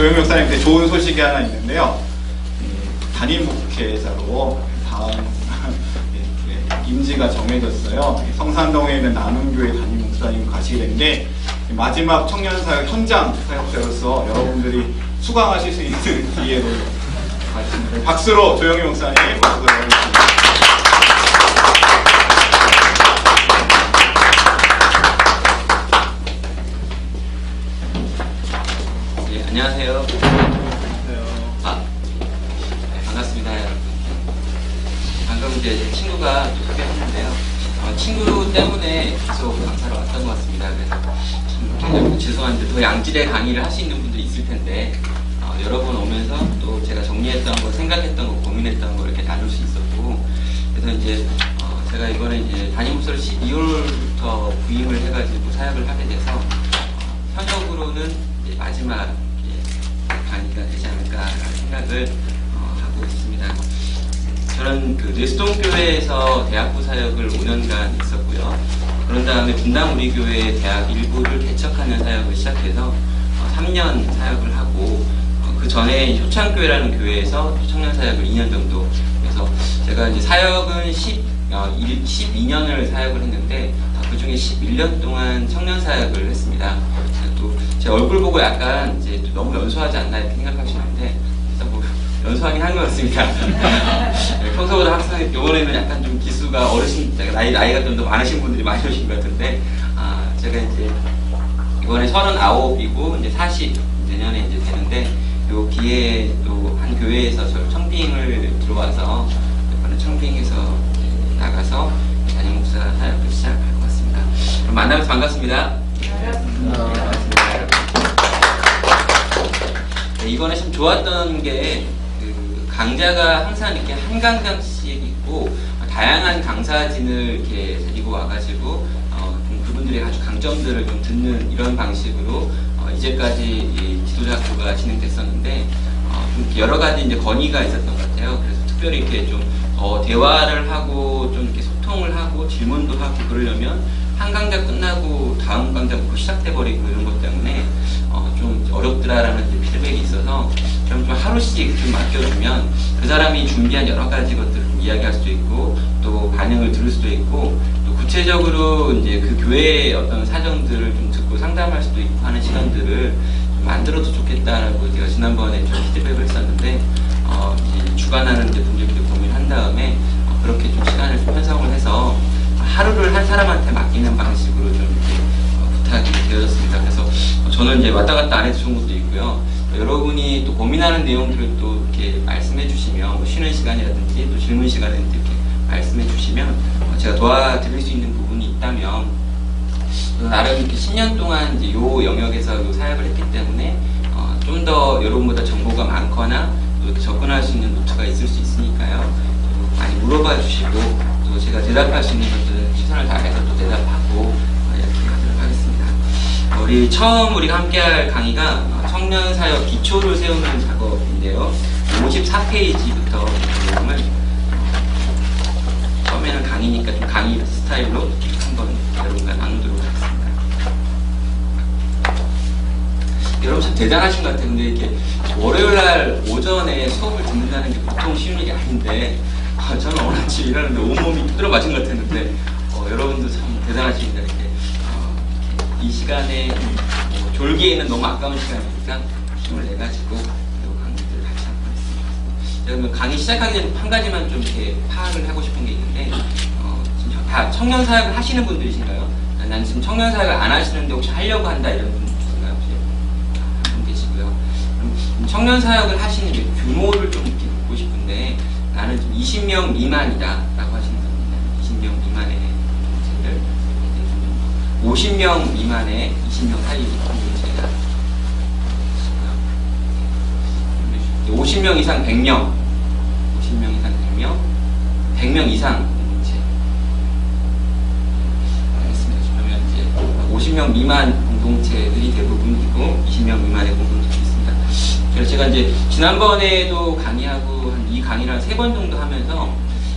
조영 목사님께 좋은 소식이 하나 있는데요. 담임 목회자로 다음 임지가 정해졌어요. 성산동에 있는 남은교회 담임 목사님 가시게 됐는데 마지막 청년사역 현장 사역자로서 여러분들이 수강하실 수 있는 기회로 가르칩니다. 박수로 조영희 목사님 박수 드리겠습니다. 네, 안녕하세요. 반갑습니다, 여러분. 방금 이제 친구가 소개했는데요. 친구 때문에 계속 강사로 왔던 것 같습니다. 그래서 죄송한데 더 양질의 강의를 할 수 있는 분들이 있을 텐데 여러 번 오면서 또 제가 정리했던 거, 생각했던 거, 고민했던 거 이렇게 나눌 수 있었고, 그래서 이제 제가 이번에 이제 담임 목사로 12월부터 부임을 해가지고 사역을 하게 돼서 현역으로는 이제 마지막 강의가 되지 않을까라는 생각을 하고 있습니다. 저는 그 레스톤 교회에서 대학부 사역을 5년간 있었고요. 그런 다음에 분당 우리 교회 대학 일부를 개척하는 사역을 시작해서 3년 사역을 하고, 그 전에 효창교회라는 교회에서 청년 사역을 2년 정도 해서 제가 이제 사역은 12년을 사역을 했는데 그 중에 11년 동안 청년 사역을 했습니다. 또 제 얼굴 보고 약간 이제 너무 연소하지 않나 이렇게 생각하시는데 뭐 연소하긴 한 것 같습니다. 평소보다 항상 이번에는 약간 좀 기수가 어르신, 나이가 좀 더 많으신 분들이 많이 오신 것 같은데, 제가 이제 이번에 39이고 이제 40 내년에 이제 되는데, 요 기회에 또 한 교회에서 저 청빙을 들어와서 이번에 청빙해서 나가서 담임 목사 사역을 시작할 것 같습니다. 그럼 만나서 반갑습니다. 반갑습니다. 네, 이번에 참 좋았던 게 그 강자가 항상 이렇게 한 강장씩 있고 다양한 강사진을 이렇게 데리고 와가지고 좀 그분들의 아주 강점들을 좀 듣는 이런 방식으로 이제까지 이 지도자 학교가 진행됐었는데 좀 여러 가지 이제 건의가 있었던 것 같아요. 그래서 특별히 이렇게 좀 대화를 하고 좀 이렇게 소통을 하고 질문도 하고 그러려면 한 강좌 끝나고 다음 강좌부터 시작돼버리고 이런 것 때문에 좀 어렵더라라는 이제 피드백이 있어서 좀 하루씩 좀 맡겨주면 그 사람이 준비한 여러 가지 것들을 좀 이야기할 수도 있고 또 반응을 들을 수도 있고 또 구체적으로 이제 그 교회의 어떤 사정들을 좀 듣고 상담할 수도 있고 하는 시간들을 좀 만들어도 좋겠다라고 제가 지난번에 좀 피드백을 했었는데 이제 주관하는 이제 분들끼리 고민한 다음에 그렇게 좀 시간을 좀 편성을 해서 하루를 한 사람한테 맡기는 방식으로 좀 이렇게 부탁이 되어졌습니다. 그래서 저는 이제 왔다 갔다 안 해도 좋은 것도 있고요. 여러분이 또 고민하는 내용들을 또 이렇게 말씀해 주시면 뭐 쉬는 시간이라든지 또 질문 시간이라든지 이렇게 말씀해 주시면 제가 도와드릴 수 있는 부분이 있다면 나름 이렇게 10년 동안 이제 요 영역에서 요 사역을 했기 때문에 좀 더 여러분보다 정보가 많거나 또 이렇게 접근할 수 있는 노트가 있을 수 있으니까요. 많이 물어봐 주시고 또 제가 대답할 수 있는 것들은 최선을 다해서 또 대답하고 이렇게 하도록 하겠습니다. 우리 처음 우리가 함께할 강의가 청년 사역 기초를 세우는 작업인데요. 54페이지부터 내용을 처음에는 강의니까 좀 강의 스타일로 한번 여러분과 나누도록 하겠습니다. 여러분 참 대단하신 것 같아요. 근데 이렇게 월요일날 오전에 수업을 듣는다는 게 보통 쉬운 일이 아닌데 저는 오늘 아침 일하는데 온몸이 두드러 맞은 것 같았는데 여러분도 참 대단하십니다. 이렇게 이 시간에 졸기에는 너무 아까운 시간이니까 힘을 내가지고 강의들을 같이 한번 했습니다. 그러면 강의 시작하기 전에 한 가지만 좀 이렇게 파악을 하고 싶은 게 있는데 지금 다 청년 사역을 하시는 분들이신가요? 난 지금 청년 사역을 안 하시는데 혹시 하려고 한다 이런 분 계신가요? 한 분 계시고요. 그럼 청년 사역을 하시는 규모를 좀 이렇게 묻고 싶은데 나는 좀 20명 미만이다 라고 하시는 분입니다. 20명 미만의 공동체를 50명 미만의 20명 사이 공동체가 50명 이상 100명 50명 이상 100명 100명 이상 공동체. 알겠습니다. 그러면 이제 50명 미만 공동체들이 대부분이고 20명 미만의 공동체가 있습니다. 그래서 제가 이제 지난번에도 강의하고 한 이 강의를 한 3번 정도 하면서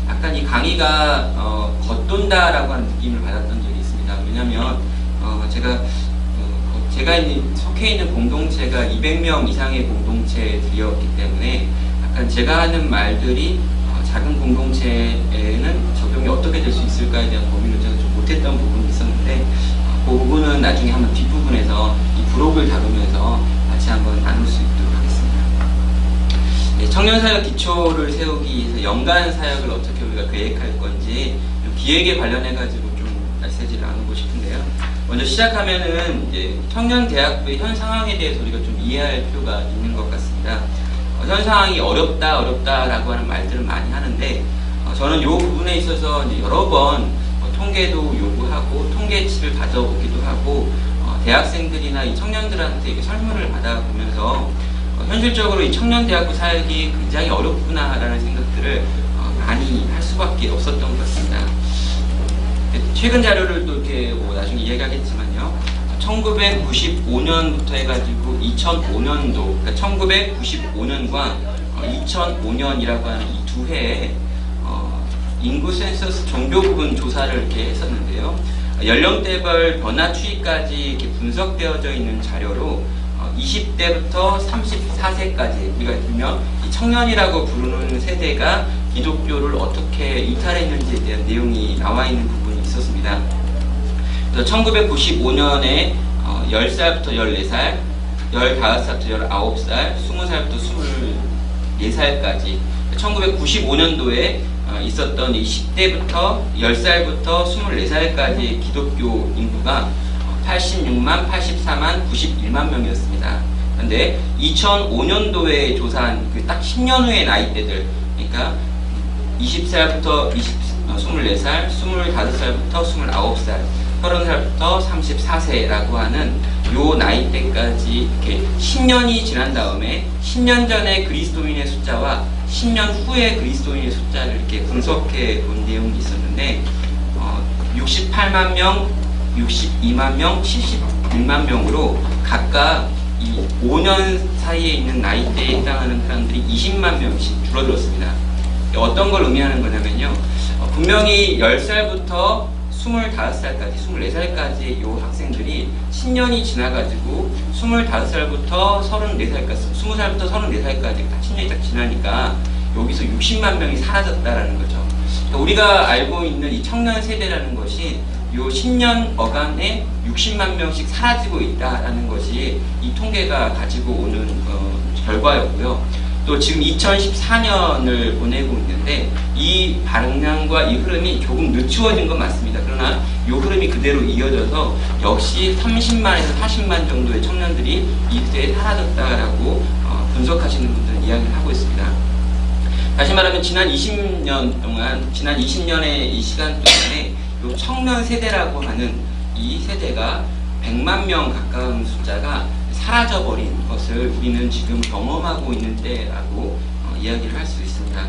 약간 이 강의가 겉돈다라고 하는 느낌을 받았던 적이 있습니다. 왜냐면 제가 제가 속해 있는 공동체가 200명 이상의 공동체들이었기 때문에 약간 제가 하는 말들이 작은 공동체에는 적용이 어떻게 될 수 있을까에 대한 고민을 제가 좀 못했던 부분이 있었는데 그 부분은 나중에 한번 뒷부분에서 이 부록을 다루면서 같이 한번 나눌 수 있도록 하겠습니다. 네, 청년사역 기초를 세우기 위해서 연간 사역을 어떻게 우리가 계획할 건지 기획에 관련해가지고 좀 메시지를 나누고 싶은데요. 먼저 시작하면은 이제 청년대학부의 현 상황에 대해서 우리가 좀 이해할 필요가 있는 것 같습니다. 현 상황이 어렵다라고 하는 말들을 많이 하는데 저는 이 부분에 있어서 이제 여러 번 통계도 요구하고 통계치를 가져오기도 하고 대학생들이나 이 청년들한테 설문을 받아보면서 현실적으로 이 청년대학부 사역이 굉장히 어렵구나라는 생각들을 많이 할 수밖에 없었던 것 같습니다. 최근 자료를 또 이렇게 나중에 이야기하겠지만요. 1995년부터 해가지고 2005년도, 그러니까 1995년과 2005년이라고 하는 이 두 해에 인구 센서스 종교 부분 조사를 이렇게 했었는데요. 연령대별 변화 추이까지 이렇게 분석되어져 있는 자료로 20대부터 34세까지 우리가 보면 이 청년이라고 부르는 세대가 기독교를 어떻게 이탈했는지에 대한 내용이 나와 있는 부분이 있었습니다. 1995년에 10살부터 14살, 15살부터 19살, 20살부터 24살까지 1995년도에 있었던 10대부터 10살부터 24살까지 기독교 인구가 86만, 84만, 91만 명이었습니다. 그런데 2005년도에 조사한 그 딱 10년 후의 나이대들, 그러니까 20살부터 24살, 25살부터 29살, 30살부터 34세라고 하는 요 나이대까지 이렇게 10년이 지난 다음에 10년 전의 그리스도인의 숫자와 10년 후의 그리스도인의 숫자를 이렇게 분석해 본 내용이 있었는데 68만 명, 62만 명, 71만 명으로 각각 이 5년 사이에 있는 나이대에 해당하는 사람들이 20만 명씩 줄어들었습니다. 어떤 걸 의미하는 거냐면요. 분명히 10살부터 25살까지, 24살까지 요 학생들이 10년이 지나가지고 25살부터 34살까지, 20살부터 34살까지 다 10년이 딱 지나니까 여기서 60만 명이 사라졌다라는 거죠. 그러니까 우리가 알고 있는 이 청년 세대라는 것이 요 10년 어간에 60만 명씩 사라지고 있다라는 것이 이 통계가 가지고 오는 결과였고요. 또 지금 2014년을 보내고 있는데 이 방향과 이 흐름이 조금 늦추어진 건 맞습니다. 그러나 이 흐름이 그대로 이어져서 역시 30만에서 40만 정도의 청년들이 이 시대에 사라졌다라고 분석하시는 분들은 이야기를 하고 있습니다. 다시 말하면 지난 20년의 이 시간 동안에 이 청년 세대라고 하는 이 세대가 100만 명 가까운 숫자가 사라져버린 것을 우리는 지금 경험하고 있는 때라고 이야기를 할 수 있습니다.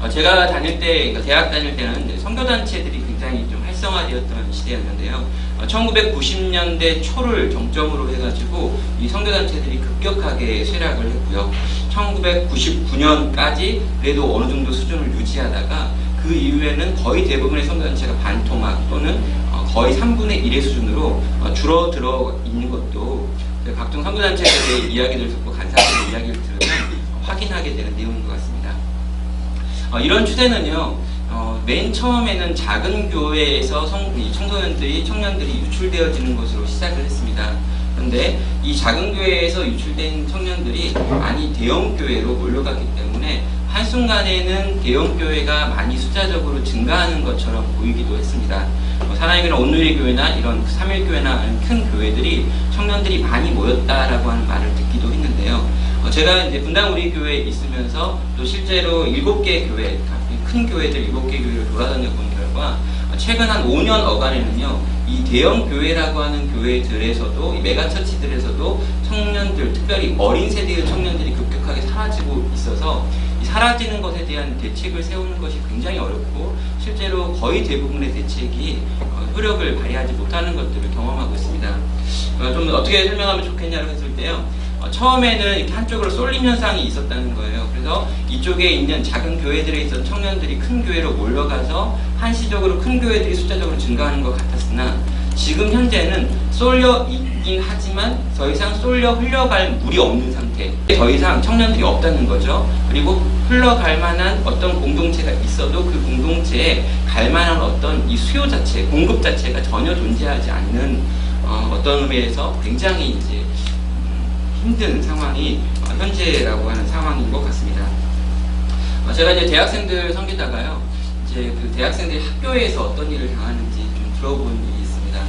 제가 다닐 때, 그러니까 대학 다닐 때는 선교단체들이 굉장히 좀 활성화되었던 시대였는데요. 1990년대 초를 정점으로 해가지고 이 선교단체들이 급격하게 쇠락을 했고요. 1999년까지 그래도 어느 정도 수준을 유지하다가 그 이후에는 거의 대부분의 선교단체가 반토막 또는 거의 3분의 1의 수준으로 줄어들어 있는 것도 각종 선교단체들의 이야기를 듣고 간사들의 이야기를 들으면 확인하게 되는 내용인 것 같습니다. 이런 추세는요, 맨 처음에는 작은 교회에서 청년들이 유출되어지는 것으로 시작을 했습니다. 그런데 이 작은 교회에서 유출된 청년들이 많이 대형 교회로 몰려갔기 때문에 한순간에는 대형 교회가 많이 숫자적으로 증가하는 것처럼 보이기도 했습니다. 사나이교회나 온누리 교회나 이런 3일교회나 큰 교회들이 청년들이 많이 모였다라고 하는 말을 듣기도 했는데요. 제가 이제 분당 우리 교회에 있으면서 또 실제로 7개 교회, 큰 교회들 7개 교회를 돌아다녀 본 결과 최근 한 5년 어간에는요, 이 대형 교회라고 하는 교회들에서도, 이 메가처치들에서도 청년들, 특별히 어린 세대의 청년들이 급격하게 사라지고 있어서 이 사라지는 것에 대한 대책을 세우는 것이 굉장히 어렵고 실제로 거의 대부분의 대책이 효력을 발휘하지 못하는 것들을 경험하고 있습니다. 좀 어떻게 설명하면 좋겠냐고 했을 때요. 처음에는 이렇게 한쪽으로 쏠림 현상이 있었다는 거예요. 그래서 이쪽에 있는 작은 교회들에 있던 청년들이 큰 교회로 몰려가서 한시적으로 큰 교회들이 숫자적으로 증가하는 것 같았으나 지금 현재는 쏠려 있긴 하지만 더 이상 쏠려 흘러갈 물이 없는 상태. 더 이상 청년들이 없다는 거죠. 그리고 흘러갈 만한 어떤 공동체가 있어도 그 공동체에 갈 만한 어떤 이 수요 자체, 공급 자체가 전혀 존재하지 않는 어떤 의미에서 굉장히 이제 힘든 상황이 현재라고 하는 상황인 것 같습니다. 제가 이제 대학생들 섬기다가요, 이제 그 대학생들이 학교에서 어떤 일을 당하는지 좀 들어본 일이 있습니다.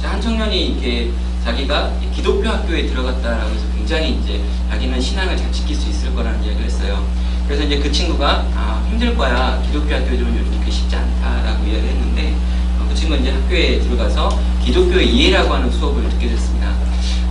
한 청년이 이렇게 자기가 기독교 학교에 들어갔다라고 해서 굉장히 이제 자기는 신앙을 잘 지킬 수 있을 거라는 이야기를 했어요. 그래서 이제 그 친구가 힘들 거야, 기독교 학교 들으면 요즘 그렇게 쉽지 않다라고 이야기를 했는데, 그 친구는 이제 학교에 들어가서 기독교의 이해라고 하는 수업을 듣게 됐습니다.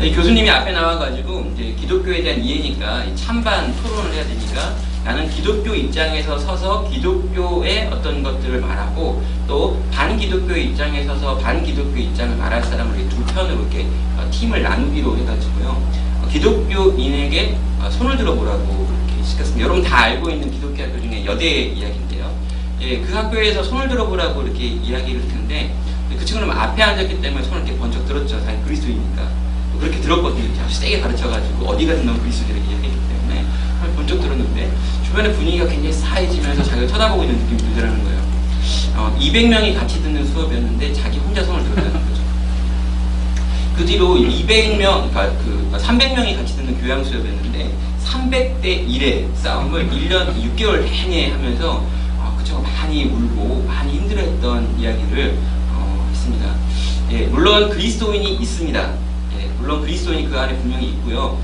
이 교수님이 앞에 나와가지고 이제 기독교에 대한 이해니까 찬반 토론을 해야 되니까 나는 기독교 입장에서 서서 기독교의 어떤 것들을 말하고 또 반기독교 입장에 서서 반기독교 입장을 말할 사람을 이렇게 두 편으로 이렇게 팀을 나누기로 해가지고요, 기독교인에게 손을 들어보라고 이렇게 시켰습니다. 여러분 다 알고 있는 기독교 학교 중에 여대 이야기인데요. 예, 그 학교에서 손을 들어보라고 이렇게 이야기를 했는데 그 친구는 앞에 앉았기 때문에 손을 이렇게 번쩍 들었죠. 자기 그리스도이니까. 그렇게 들었거든요. 이렇게 아주 세게 가르쳐가지고 어디 가든 넌 그리스도라고 이야기했기 때문에 번쩍 들었는데 주변의 분위기가 굉장히 싸해지면서 자기를 쳐다보고 있는 느낌이 들더라는 거예요. 200명이 같이 듣는 수업이었는데 자기 혼자 손을 들었다는 거죠. 그 뒤로 200명, 그러니까 300명이 같이 듣는 교양 수업이었는데 300대 1의 싸움을 1년 6개월 내내 하면서 그 친구가 많이 울고 많이 힘들어했던 이야기를 했습니다. 예, 물론 그리스도인이 있습니다. 물론 그리스도인이 그 안에 분명히 있고요.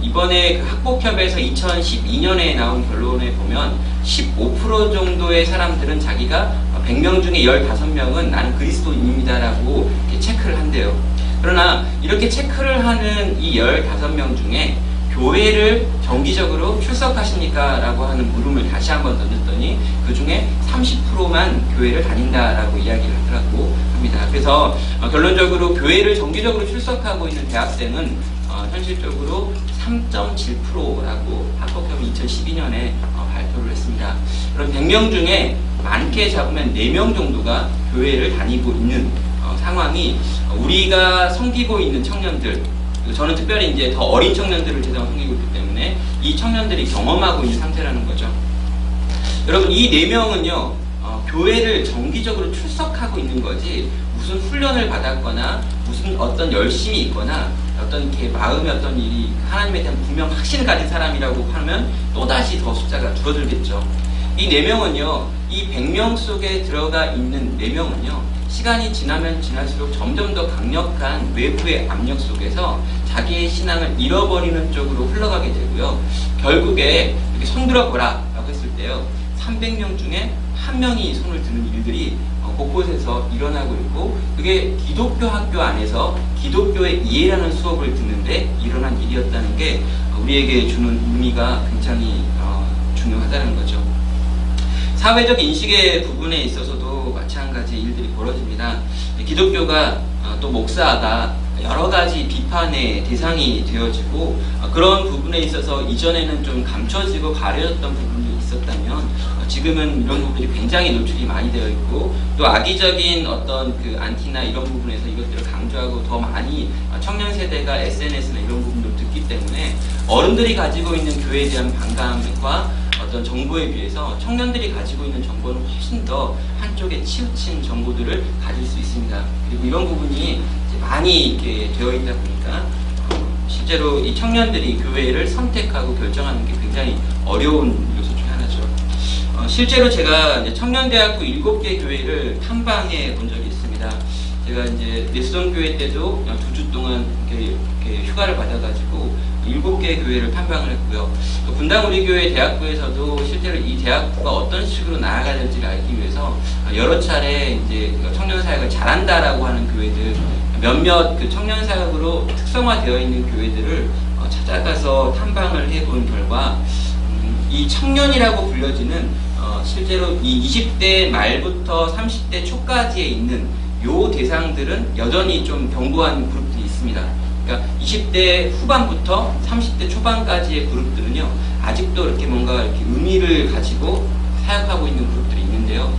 이번에 그 학폭협에서 2012년에 나온 결론에 보면 15% 정도의 사람들은 자기가 100명 중에 15명은 나는 그리스도인입니다라고 이렇게 체크를 한대요. 그러나 이렇게 체크를 하는 이 15명 중에 교회를 정기적으로 출석하십니까? 라고 하는 물음을 다시 한번 던졌더니 그 중에 30%만 교회를 다닌다라고 이야기를 하더라고 합니다. 그래서 결론적으로 교회를 정기적으로 출석하고 있는 대학생은 현실적으로 3.7%라고 학폭협이 2012년에 발표를 했습니다. 그럼 100명 중에 많게 잡으면 4명 정도가 교회를 다니고 있는 상황이 우리가 섬기고 있는 청년들, 저는 특별히 이제 더 어린 청년들을 제가 섬기고 있기 때문에 이 청년들이 경험하고 있는 상태라는 거죠. 여러분, 이 4명은요, 교회를 정기적으로 출석하고 있는 거지 무슨 훈련을 받았거나 무슨 어떤 열심이 있거나 어떤 이렇게 마음의 어떤 일이 하나님에 대한 분명 확신을 가진 사람이라고 하면 또다시 더 숫자가 줄어들겠죠. 이 4명은요, 이 100명 속에 들어가 있는 4명은요, 시간이 지나면 지날수록 점점 더 강력한 외부의 압력 속에서 자기의 신앙을 잃어버리는 쪽으로 흘러가게 되고요. 결국에 이렇게 손 들어보라 라고 했을 때요, 300명 중에 1명이 손을 드는 일들이 곳곳에서 일어나고 있고, 그게 기독교 학교 안에서 기독교의 이해라는 수업을 듣는데 일어난 일이었다는 게 우리에게 주는 의미가 굉장히 중요하다는 거죠. 사회적 인식의 부분에 있어서도 마찬가지 일들이 벌어집니다. 기독교가 또 목사가 여러 가지 비판의 대상이 되어지고, 그런 부분에 있어서 이전에는 좀 감춰지고 가려졌던 부분이 있었다면 지금은 이런 부분이 굉장히 노출이 많이 되어 있고, 또 악의적인 어떤 그 안티나 이런 부분에서 이것들을 강조하고 더 많이 청년 세대가 SNS나 이런 부분들을 듣기 때문에 어른들이 가지고 있는 교회에 대한 반감과 어떤 정보에 비해서 청년들이 가지고 있는 정보는 훨씬 더 한쪽에 치우친 정보들을 가질 수 있습니다. 그리고 이런 부분이 이제 많이 이렇게 되어 있다 보니까 실제로 이 청년들이 교회를 선택하고 결정하는 게 굉장히 어려운 요소 중에 하나죠. 실제로 제가 이제 청년대학교 7개 교회를 탐방해 본 적이 있습니다. 제가 이제 내수동교회 때도 2주 동안 이렇게 휴가를 받아가지고 7개 교회를 탐방을 했고요. 또 분당 우리 교회 대학부에서도 실제로 이 대학부가 어떤 식으로 나아가야 될지를 알기 위해서 여러 차례 이제 청년 사역을 잘한다라고 하는 교회들, 몇몇 그 청년 사역으로 특성화되어 있는 교회들을 찾아가서 탐방을 해본 결과 이 청년이라고 불려지는 실제로 이 20대 말부터 30대 초까지에 있는 요 대상들은 여전히 좀 견고한 그룹들이 있습니다. 그러니까 20대 후반부터 30대 초반까지의 그룹들은요, 아직도 이렇게 뭔가 이렇게 의미를 가지고 사역하고 있는 그룹들이 있는데요.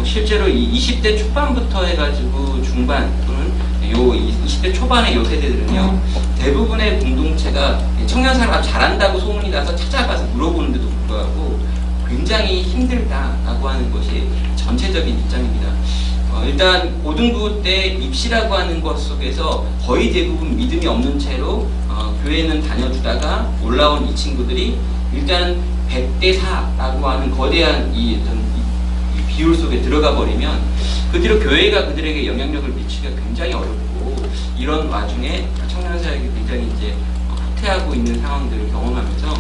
실제로 이 20대 초반부터 해가지고 중반 또는 요 20대 초반의 요 세대들은요, 대부분의 공동체가 청년사회가 잘한다고 소문이 나서 찾아가서 물어보는데도 불구하고 굉장히 힘들다라고 하는 것이 전체적인 입장입니다. 일단 고등부 때 입시라고 하는 것 속에서 거의 대부분 믿음이 없는 채로 교회는 다녀주다가 올라온 이 친구들이 일단 100대 4라고 하는 거대한 이 비율 속에 들어가 버리면 그 뒤로 교회가 그들에게 영향력을 미치기가 굉장히 어렵고, 이런 와중에 청년사역이 굉장히 이제 후퇴하고 있는 상황들을 경험하면서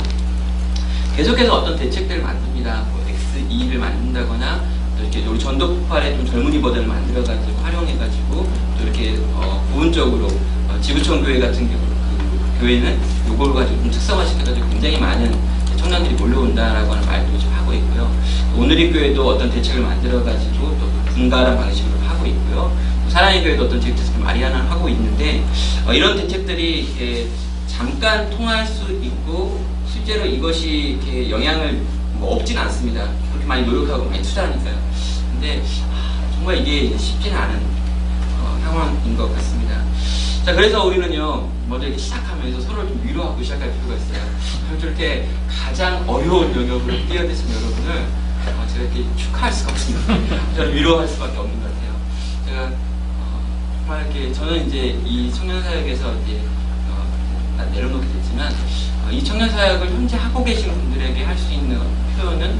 계속해서 어떤 대책들을 만듭니다. 뭐 X2를 만든다거나 또 이렇게 우리 전도폭발에 좀 젊은이 버전을 만들어가지고 활용해가지고 또 이렇게 부분적으로 지구촌 교회 같은 경우 그 교회는 요걸 가지고 좀 특성화시켜가지고 굉장히 많은 청년들이 몰려온다라고 하는 말도 좀 하고 있고요. 오늘의 교회도 어떤 대책을 만들어가지고 또 분가한 방식으로 하고 있고요. 또 사랑의 교회도 어떤 대책을 마련을 하고 있는데, 이런 대책들이 잠깐 통할 수 있고 실제로 이것이 이렇게 영향을 없진 않습니다. 그렇게 많이 노력하고 많이 투자하니까요. 근데 정말 이게 쉽지는 않은 상황인 것 같습니다. 자, 그래서 우리는요, 먼저 이렇게 시작하면서 서로를 좀 위로하고 시작할 필요가 있어요. 저렇게 가장 어려운 영역으로 뛰어드신 여러분을 제가 이렇게 축하할 수가 없습니다. 저는 위로할 수밖에 없는 것 같아요. 제가 정말 이렇게 저는 이제 이 청년사역에서 이제 내려놓게 됐지만, 이 청년사역을 현재 하고 계신 분들에게 할 수 있는 표현은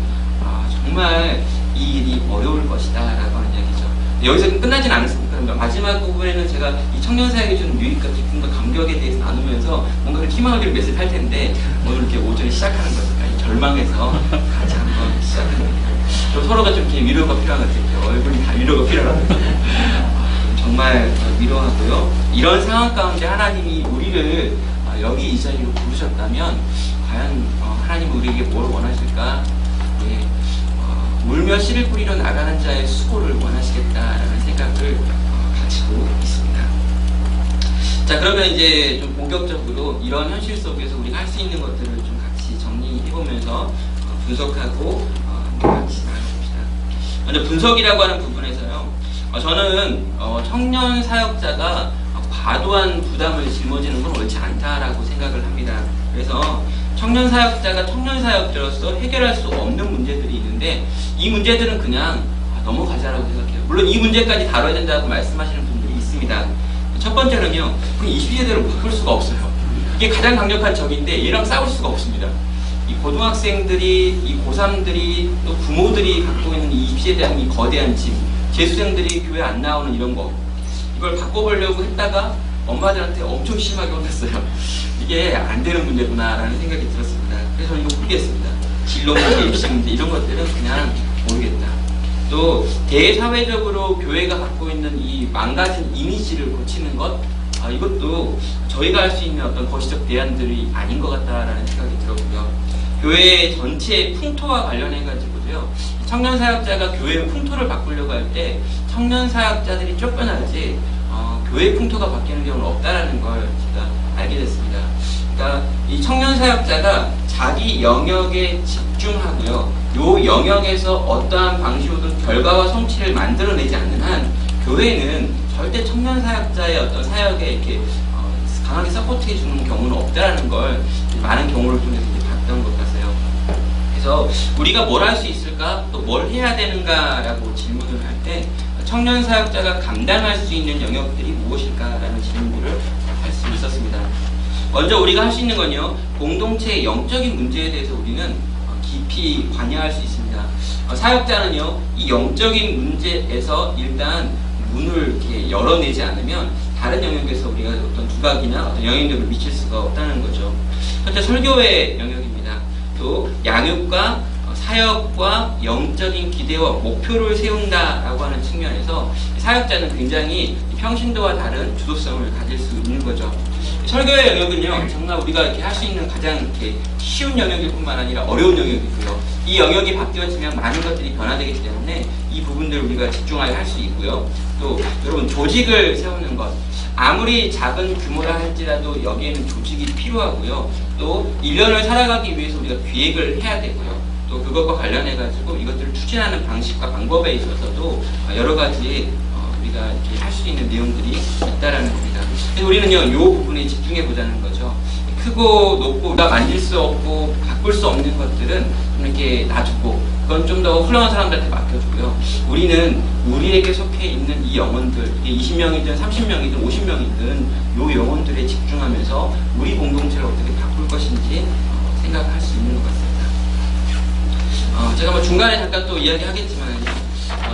정말 이 일이 어려울 것이다 라고 하는 이야기죠. 여기서 끝나진 않았습니다. 마지막 부분에는 제가 이 청년사역에 주는 유익과 기쁨과 감격에 대해서 나누면서 뭔가 희망을 좀 메시지를 할 텐데, 오늘 이렇게 오전에 시작하는 거니까 이 절망에서 같이 한번 시작하는 거예요. 좀 서로가 좀 이렇게 위로가 필요한 것 같아요. 얼굴이 다 위로가 필요하거든요. 정말 위로하고요. 이런 상황 가운데 하나님이 우리를 여기 이 자리로 부르셨다면 과연 하나님 우리에게 뭘 원하실까? 울며 씨를 뿌리러 나가는 자의 수고를 원하시겠다라는 생각을 가지고 있습니다. 자, 그러면 이제 좀 본격적으로 이런 현실 속에서 우리가 할 수 있는 것들을 좀 같이 정리해보면서 분석하고 같이 나눠봅시다. 먼저 분석이라고 하는 부분에서요, 저는 청년 사역자가 과도한 부담을 짊어지는 건 옳지 않다라고 생각을 합니다. 그래서 청년 사역자가 청년 사역자로서 해결할 수 없는 문제들이 있는데, 이 문제들은 그냥 넘어가자라고 생각해요. 물론 이 문제까지 다뤄야 된다고 말씀하시는 분들이 있습니다. 첫 번째는요, 20세대를 바꿀 수가 없어요. 이게 가장 강력한 적인데 얘랑 싸울 수가 없습니다. 이 고등학생들이, 이 고3들이, 또 부모들이 갖고 있는 이 20세에 대한 이 거대한 짐, 재수생들이 교회 안 나오는 이런 거, 이걸 바꿔보려고 했다가 엄마들한테 엄청 심하게 혼났어요. 이게 안 되는 문제구나 라는 생각이 들었습니다. 그래서 저는 이거 포기했습니다. 진로 문제, 입시 문제 이런 것들은 그냥 모르겠다. 또 대사회적으로 교회가 갖고 있는 이 망가진 이미지를 고치는 것, 이것도 저희가 할 수 있는 어떤 거시적 대안들이 아닌 것 같다라는 생각이 들었고요. 교회 전체의 풍토와 관련해가지고도요, 청년 사역자가 교회의 풍토를 바꾸려고 할 때 청년 사역자들이 쫓겨나지 교회 풍토가 바뀌는 경우는 없다라는 걸 제가 알게 됐습니다. 그러니까 이 청년 사역자가 자기 영역에 집중하고요, 요 영역에서 어떠한 방식으로든 결과와 성취를 만들어내지 않는 한 교회는 절대 청년 사역자의 어떤 사역에 이렇게 강하게 서포트해 주는 경우는 없다라는 걸 많은 경우를 통해서 이제 봤던 것 같아요. 그래서 우리가 뭘 할 수 있을까, 또 뭘 해야 되는가라고 질문을 할 때 청년 사역자가 감당할 수 있는 영역들이 무엇일까라는 질문들을 할 수 있었습니다. 먼저 우리가 할 수 있는 건요, 공동체의 영적인 문제에 대해서 우리는 깊이 관여할 수 있습니다. 사역자는요, 이 영적인 문제에서 일단 문을 이렇게 열어내지 않으면 다른 영역에서 우리가 어떤 두각이나 어떤 영향력을 미칠 수가 없다는 거죠. 첫째, 설교의 영역입니다. 또 양육과 사역과 영적인 기대와 목표를 세운다라고 하는 측면에서 사역자는 굉장히 평신도와 다른 주도성을 가질 수 있는 거죠. 설교의 영역은요, 정말 우리가 이렇게 할 수 있는 가장 이렇게 쉬운 영역일 뿐만 아니라 어려운 영역이고요. 이 영역이 바뀌어지면 많은 것들이 변화되기 때문에 이 부분들을 우리가 집중하여 할 수 있고요. 또 여러분, 조직을 세우는 것, 아무리 작은 규모라 할지라도 여기에는 조직이 필요하고요. 또 1년을 살아가기 위해서 우리가 기획을 해야 되고요. 또 그것과 관련해가지고 이것들을 추진하는 방식과 방법에 있어서도 여러 가지 우리가 이렇게 할 수 있는 내용들이 있다라는 겁니다. 그래서 우리는요, 이 부분에 집중해 보자는 거죠. 크고 높고 우리가 만질 수 없고 바꿀 수 없는 것들은 이렇게 놔두고 그건 좀 더 훌륭한 사람들한테 맡겨주고요. 우리는 우리에게 속해 있는 이 영혼들, 이게 20명이든 30명이든 50명이든 이 영혼들에 집중하면서 우리 공동체를 어떻게 바꿀 것인지 생각할 수 있는 것 같습니다. 제가 뭐 중간에 잠깐 또 이야기하겠지만요.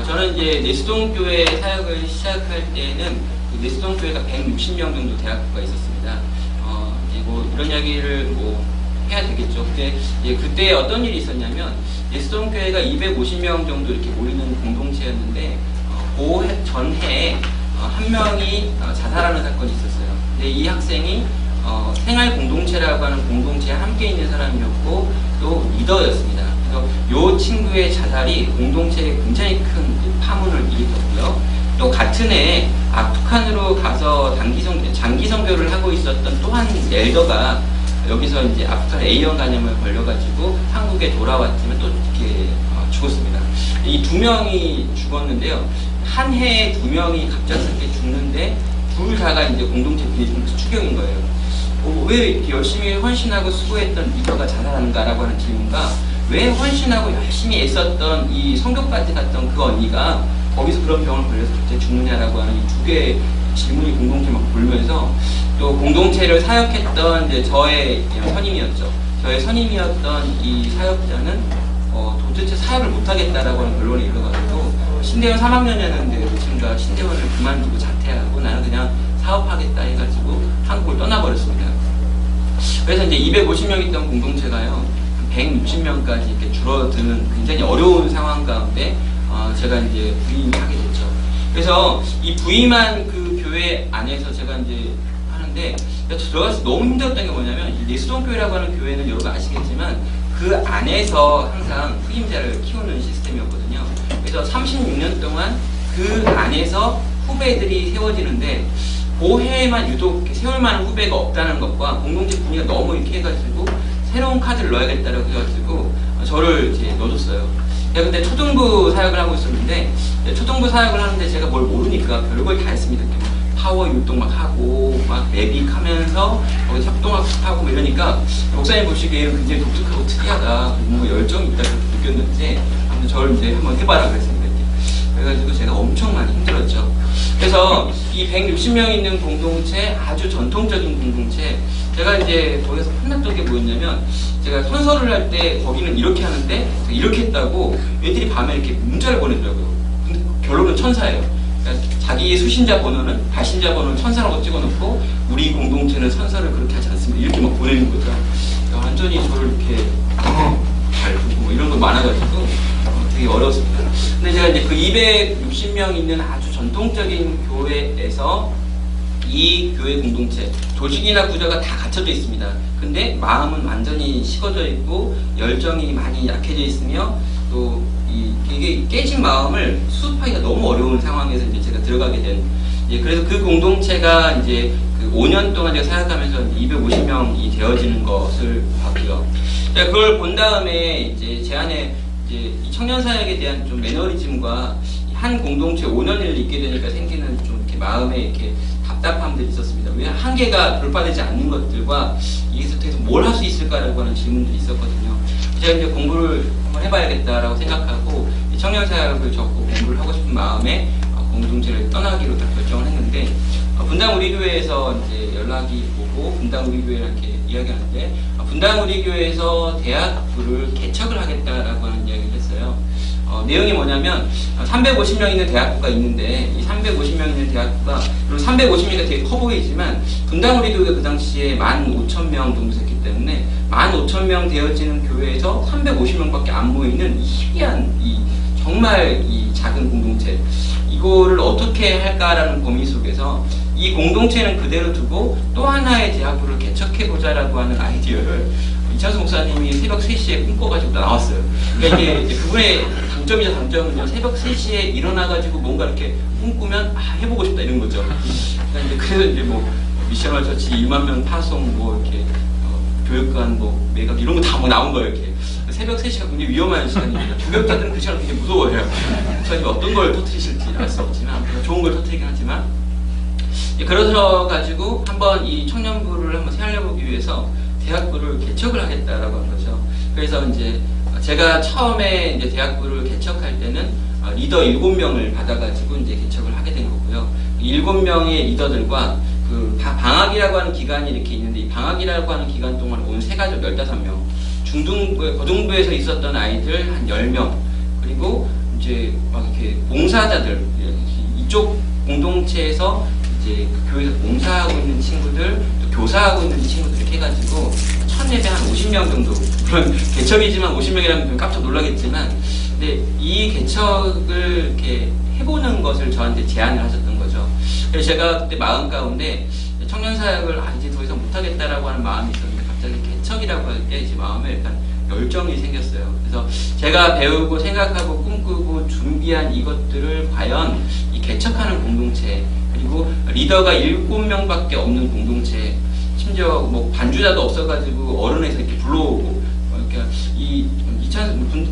저는 이제 내수동교회 사역을 시작할 때는 그 내수동교회가 160명 정도 대학교가 있었습니다. 뭐 이런 이야기를 뭐 해야 되겠죠. 근데 그때 어떤 일이 있었냐면 내수동교회가 250명 정도 이렇게 모이는 공동체였는데 그 전해에 한 명이 자살하는 사건이 있었어요. 근데 이 학생이 생활 공동체라고 하는 공동체에 함께 있는 사람이었고 또 리더였습니다. 그래서 이 친구의 자살이 공동체에 굉장히 큰 파문을 일으켰고요. 또 같은 해에 북한으로 가서 장기 선교를 하고 있었던 또 한 엘더가 여기서 이제 북한 A형 간염을 걸려가지고 한국에 돌아왔지만 또 이렇게 죽었습니다. 이 두 명이 죽었는데요. 한 해에 두 명이 갑작스럽게 죽는데 둘 다가 이제 공동체 추경인 거예요. 왜 이렇게 열심히 헌신하고 수고했던 리더가 자살하는가라고 하는 질문과 왜 헌신하고 열심히 애썼던 이 성교까지 갔던 그 언니가 거기서 그런 병을 걸려서 갑자기 죽느냐라고 하는 이 두 개의 질문이 공동체 막 돌면서 또 공동체를 사역했던 이제 저의 선임이었죠. 저의 선임이었던 이 사역자는 도대체 사역을 못하겠다라고 하는 결론에 이르러가지고 신대원 3학년이었는데 그 친구가 신대원을 그만두고 자퇴하고 나는 그냥 사업하겠다 해가지고 한국을 떠나버렸습니다. 그래서 이제 250명 있던 공동체가요 160명까지 이렇게 줄어드는 굉장히 어려운 상황 가운데 제가 이제 부임을 하게 됐죠. 그래서 이 부임한 그 교회 안에서 제가 이제 하는데 들어가서 너무 힘들었던 게 뭐냐면 이 내수동교회라고 하는 교회는 여러분 아시겠지만 그 안에서 항상 후임자를 키우는 시스템이었거든요. 그래서 36년 동안 그 안에서 후배들이 세워지는데 그 해에만 유독 세울 만한 후배가 없다는 것과 공동체 분위기가 너무 이렇게 해가지고 새로운 카드를 넣어야겠다고 해가지고 저를 이제 넣어줬어요. 제가 그때 초등부 사역을 하고 있었는데 초등부 사역을 하는데 제가 뭘 모르니까 별걸 다 했습니다. 파워 율동 막 하고 막 매빅하면서 거기 협동하고 이러니까 목사님 보시기에는 굉장히 독특하고 특이하다, 뭔가 열정이 있다 그렇게 느꼈는데 아무튼 저를 이제 한번 해봐라 그랬습니다. 그래가지고 제가 엄청 많이 힘들었죠. 그래서 이 160명 있는 공동체, 아주 전통적인 공동체, 제가 이제 거기서 혼났던 게 뭐였냐면 제가 선서를 할 때 거기는 이렇게 하는데 이렇게 했다고 애들이 밤에 이렇게 문자를 보내더라고요. 근데 결론은 천사예요. 그러니까 자기의 수신자 번호는 발신자 번호는 천사라고 찍어놓고 우리 공동체는 선서를 그렇게 하지 않습니다. 이렇게 막 보내는 거죠. 완전히 저를 이렇게 밟고 뭐 이런 거 많아가지고 되게 어려웠습니다. 근데 제가 이제 그 260명 있는 아주 전통적인 교회에서 이 교회 공동체 조직이나 구조가 다 갖춰져 있습니다. 근데 마음은 완전히 식어져 있고 열정이 많이 약해져 있으며 또 이게 깨진 마음을 수습하기가 너무 어려운 상황에서 이제 제가 들어가게 된 그래서 그 공동체가 이제 그 5년 동안 제가 사역하면서 250명이 되어지는 것을 봤고요. 그걸 본 다음에 이제 제 안에 이제 이 청년 사역에 대한 좀 매너리즘과 한 공동체 5년을 있게 되니까 생기는 좀 이렇게 마음에 이렇게 답답함들이 있었습니다. 왜 한계가 돌파되지 않는 것들과 여기서 통해서 뭘 할 수 있을까라고 하는 질문들이 있었거든요. 제가 이제 공부를 한번 해봐야겠다라고 생각하고 청년 사역을 접고 공부를 하고 싶은 마음에 공동체를 떠나기로 딱 결정을 했는데 분당 우리 교회에서 이제 연락이 오고 분당 우리 교회랑 이렇게 이야기하는데 분당 우리 교회에서 대학부를 개척을 하겠다라고 하는 이야기를 했어요. 내용이 뭐냐면 350명 있는 대학부가 있는데 이 350명 있는 대학부가 350명이 되게 커 보이지만 분당 우리 교회가 그 당시에 15,000명 정도 됐기 때문에 15,000명 되어지는 교회에서 350명밖에 안 모이는 희귀한 정말 이 작은 공동체 이거를 어떻게 할까라는 고민 속에서 이 공동체는 그대로 두고 또 하나의 대학부를 개척해보자라고 하는 아이디어를 이찬수 목사님이 새벽 3시에 꿈꿔가지고 나왔어요. 그러니까 이게 그분의 장점이자 단점은요, 새벽 3시에 일어나가지고 뭔가 이렇게 꿈꾸면 해보고 싶다 이런 거죠. 그래서 이제 뭐 미션널 처치 1만 명 파송 뭐 이렇게 교육관 뭐 매각 이런 거 다 뭐 나온 거예요. 이렇게 새벽 3시가 굉장히 위험한 시간입니다. 부역자들은 그 시간을 굉장히 무서워해요. 목사님이 어떤 걸 터뜨리실지 알 수 없지만 좋은 걸 터뜨리긴 하지만 그러서 가지고 한번 이 청년부를 한번 살려보기 위해서 대학부를 개척을 하겠다라고 한 거죠. 그래서 이제 제가 처음에 이제 대학부를 개척할 때는 리더 7명을 받아가지고 이제 개척을 하게 된 거고요. 7명의 리더들과 그 방학이라고 하는 기간이 이렇게 있는데 이 방학이라고 하는 기간 동안 온 세가족 15명, 중등부, 고등부에서 있었던 아이들 한 10명, 그리고 이제 막 이렇게 봉사자들, 이쪽 공동체에서 이제 그 교회에서 봉사하고 있는 친구들, 또 교사하고 있는 친구들 이렇게 해가지고 첫 예배 한 50명 정도, 물론 개척이지만 50명이라면 깜짝 놀라겠지만, 근데 이 개척을 이렇게 해보는 것을 저한테 제안을 하셨던 거죠. 그래서 제가 그때 마음 가운데 청년사역을 이제 더 이상 못하겠다라고 하는 마음이 있었는데 갑자기 개척이라고 할 때 제 마음에 약간 열정이 생겼어요. 그래서 제가 배우고 생각하고 꿈꾸고 준비한 이것들을 과연 이 개척하는 공동체, 그리고 리더가 7명밖에 없는 공동체, 심지어 뭐 반주자도 없어가지고 어른에서 이렇게 불러오고, 그러니까 이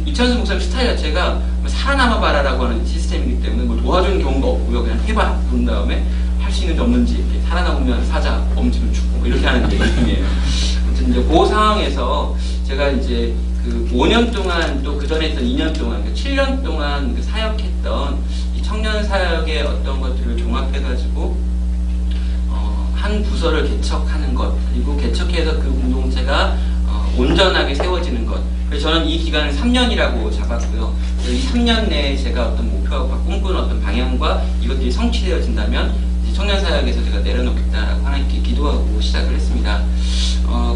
이찬수 목사님 스타일 자체가 살아남아봐라라고 하는 시스템이기 때문에 뭐 도와주는 경우도 없고요. 그냥 해봐. 그런 다음에 할 수 있는지 없는지, 이렇게 살아남으면 사자, 없으면 죽고, 뭐 이렇게 하는 얘기예요. 아무튼 이제 그 상황에서 제가 이제 그 5년 동안 또 그 전에 했던 2년 동안, 그 7년 동안 그 사역했던 이 청년 사역의 어떤 것들을 종합해가지고 한 부서를 개척하는 것, 그리고 개척해서 그 공동체가 온전하게 세워지는 것. 그래서 저는 이 기간을 3년이라고 잡았고요. 이 3년 내에 제가 어떤 목표와 꿈꾸는 어떤 방향과 이것들이 성취되어진다면 이제 청년사역에서 제가 내려놓겠다라고 하나님께 기도하고 시작을 했습니다.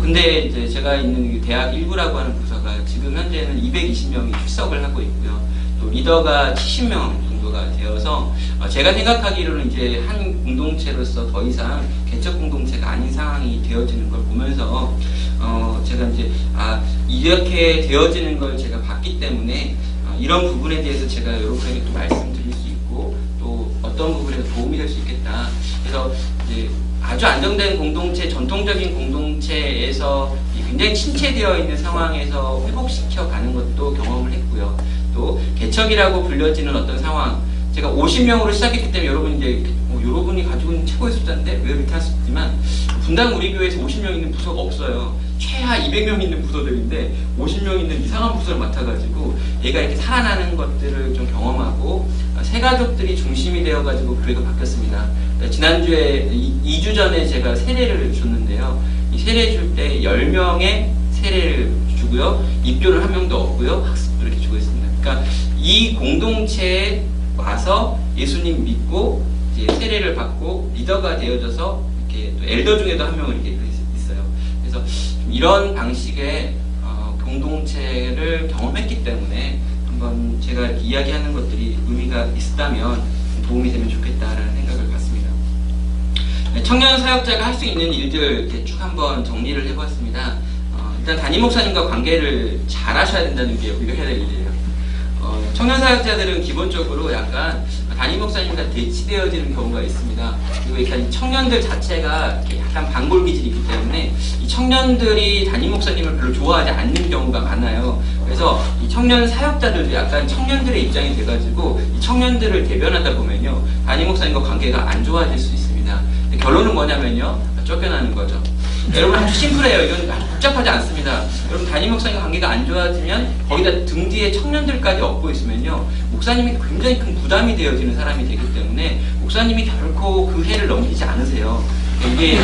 근데 이제 제가 있는 대학 1부라고 하는 부서가 지금 현재는 220명이 출석을 하고 있고요. 또 리더가 70명 정도가 되어서 제가 생각하기로는 이제 한 공동체로서 더 이상 개척 공동체가 아닌 상황이 되어지는 걸 보면서 제가 이제 이렇게 되어지는 걸 제가 봤기 때문에 이런 부분에 대해서 제가 여러분에게 또 말씀드릴 수 있고 또 어떤 부분에서 도움이 될 수 있겠다. 그래서 이제 아주 안정된 공동체, 전통적인 공동체에서 굉장히 침체되어 있는 상황에서 회복시켜 가는 것도 경험을 했고요. 또 개척이라고 불려지는 어떤 상황, 제가 50명으로 시작했기 때문에 여러분이 이제 여러분이 가지고 있는 최고의 숫자인데 왜 이렇게 할 수 있지만 분당 우리 교회에서 50명 있는 부서가 없어요. 최하 200명 있는 부서들인데 50명 있는 이상한 부서를 맡아가지고 얘가 이렇게 살아나는 것들을 좀 경험하고 새 가족들이 중심이 되어가지고 교회가 바뀌었습니다. 지난주에 2주 전에 제가 세례를 줬는데요. 이 세례 줄 때 10명의 세례를 주고요. 입교를 한 명도 없고요. 학습도 이렇게 주고 있습니다. 그러니까 이 공동체에 와서 예수님 믿고 이제 세례를 받고 리더가 되어져서 이렇게 또 엘더 중에도 한 명을 이렇게 있어요. 그래서 이런 방식의 공동체를 경험했기 때문에 한번 제가 이렇게 이야기하는 것들이 의미가 있다면 도움이 되면 좋겠다라는 생각을 갖습니다. 청년 사역자가 할 수 있는 일들 이렇게 쭉 한번 정리를 해봤습니다. 일단 담임 목사님과 관계를 잘 하셔야 된다는 게 우리가 해야 될 일이에요. 청년 사역자들은 기본적으로 약간 담임 목사님과 대치되어지는 경우가 있습니다. 그리고 이렇게 청년들 자체가 이렇게 약간 반골 기질이 있기 때문에 이 청년들이 담임 목사님을 별로 좋아하지 않는 경우가 많아요. 그래서 이 청년 사역자들도 약간 청년들의 입장이 돼가지고 이 청년들을 대변하다 보면요, 담임 목사님과 관계가 안 좋아질 수 있습니다. 결론은 뭐냐면요, 쫓겨나는 거죠. 여러분 아주 심플해요. 이건 아주 복잡하지 않습니다. 여러분 담임 목사님과 관계가 안 좋아지면 거기다 등 뒤에 청년들까지 업고 있으면요, 목사님이 굉장히 큰 부담이 되어지는 사람이 되기 때문에 목사님이 결코 그 해를 넘기지 않으세요. 이게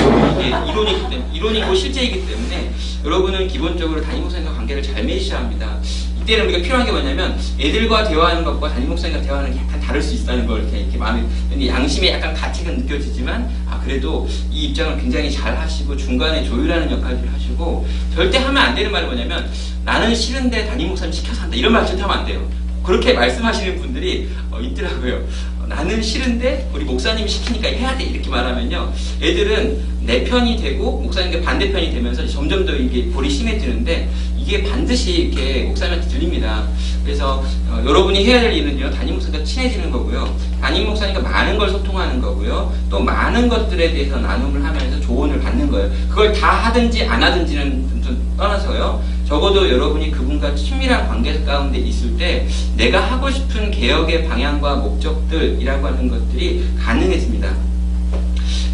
이론이고 실제이기 때문에 여러분은 기본적으로 담임 목사님과 관계를 잘 맺으셔야 합니다. 이때는 우리가 필요한 게 뭐냐면 애들과 대화하는 것과 담임 목사님과 대화하는 게 약간 다를 수 있다는 걸 이렇게 마음에, 양심에 약간 가책은 느껴지지만 그래도 이 입장을 굉장히 잘 하시고 중간에 조율하는 역할을 하시고, 절대 하면 안 되는 말이 뭐냐면 나는 싫은데 담임 목사님 시켜서 한다, 이런 말 절대 하면 안 돼요. 그렇게 말씀하시는 분들이 있더라고요. 나는 싫은데 우리 목사님이 시키니까 해야 돼, 이렇게 말하면요, 애들은 내 편이 되고 목사님과 반대편이 되면서 점점 더 이게 골이 심해지는데 이게 반드시 이렇게 목사님한테 들립니다. 그래서 여러분이 해야 될 일은요, 담임 목사님과 친해지는 거고요, 담임 목사님과 많은 걸 소통하는 거고요, 또 많은 것들에 대해서 나눔을 하면서 조언을 받는 거예요. 그걸 다 하든지 안 하든지는 좀 떠나서요, 적어도 여러분이 그분과 친밀한 관계 가운데 있을 때 내가 하고 싶은 개혁의 방향과 목적들이라고 하는 것들이 가능해집니다.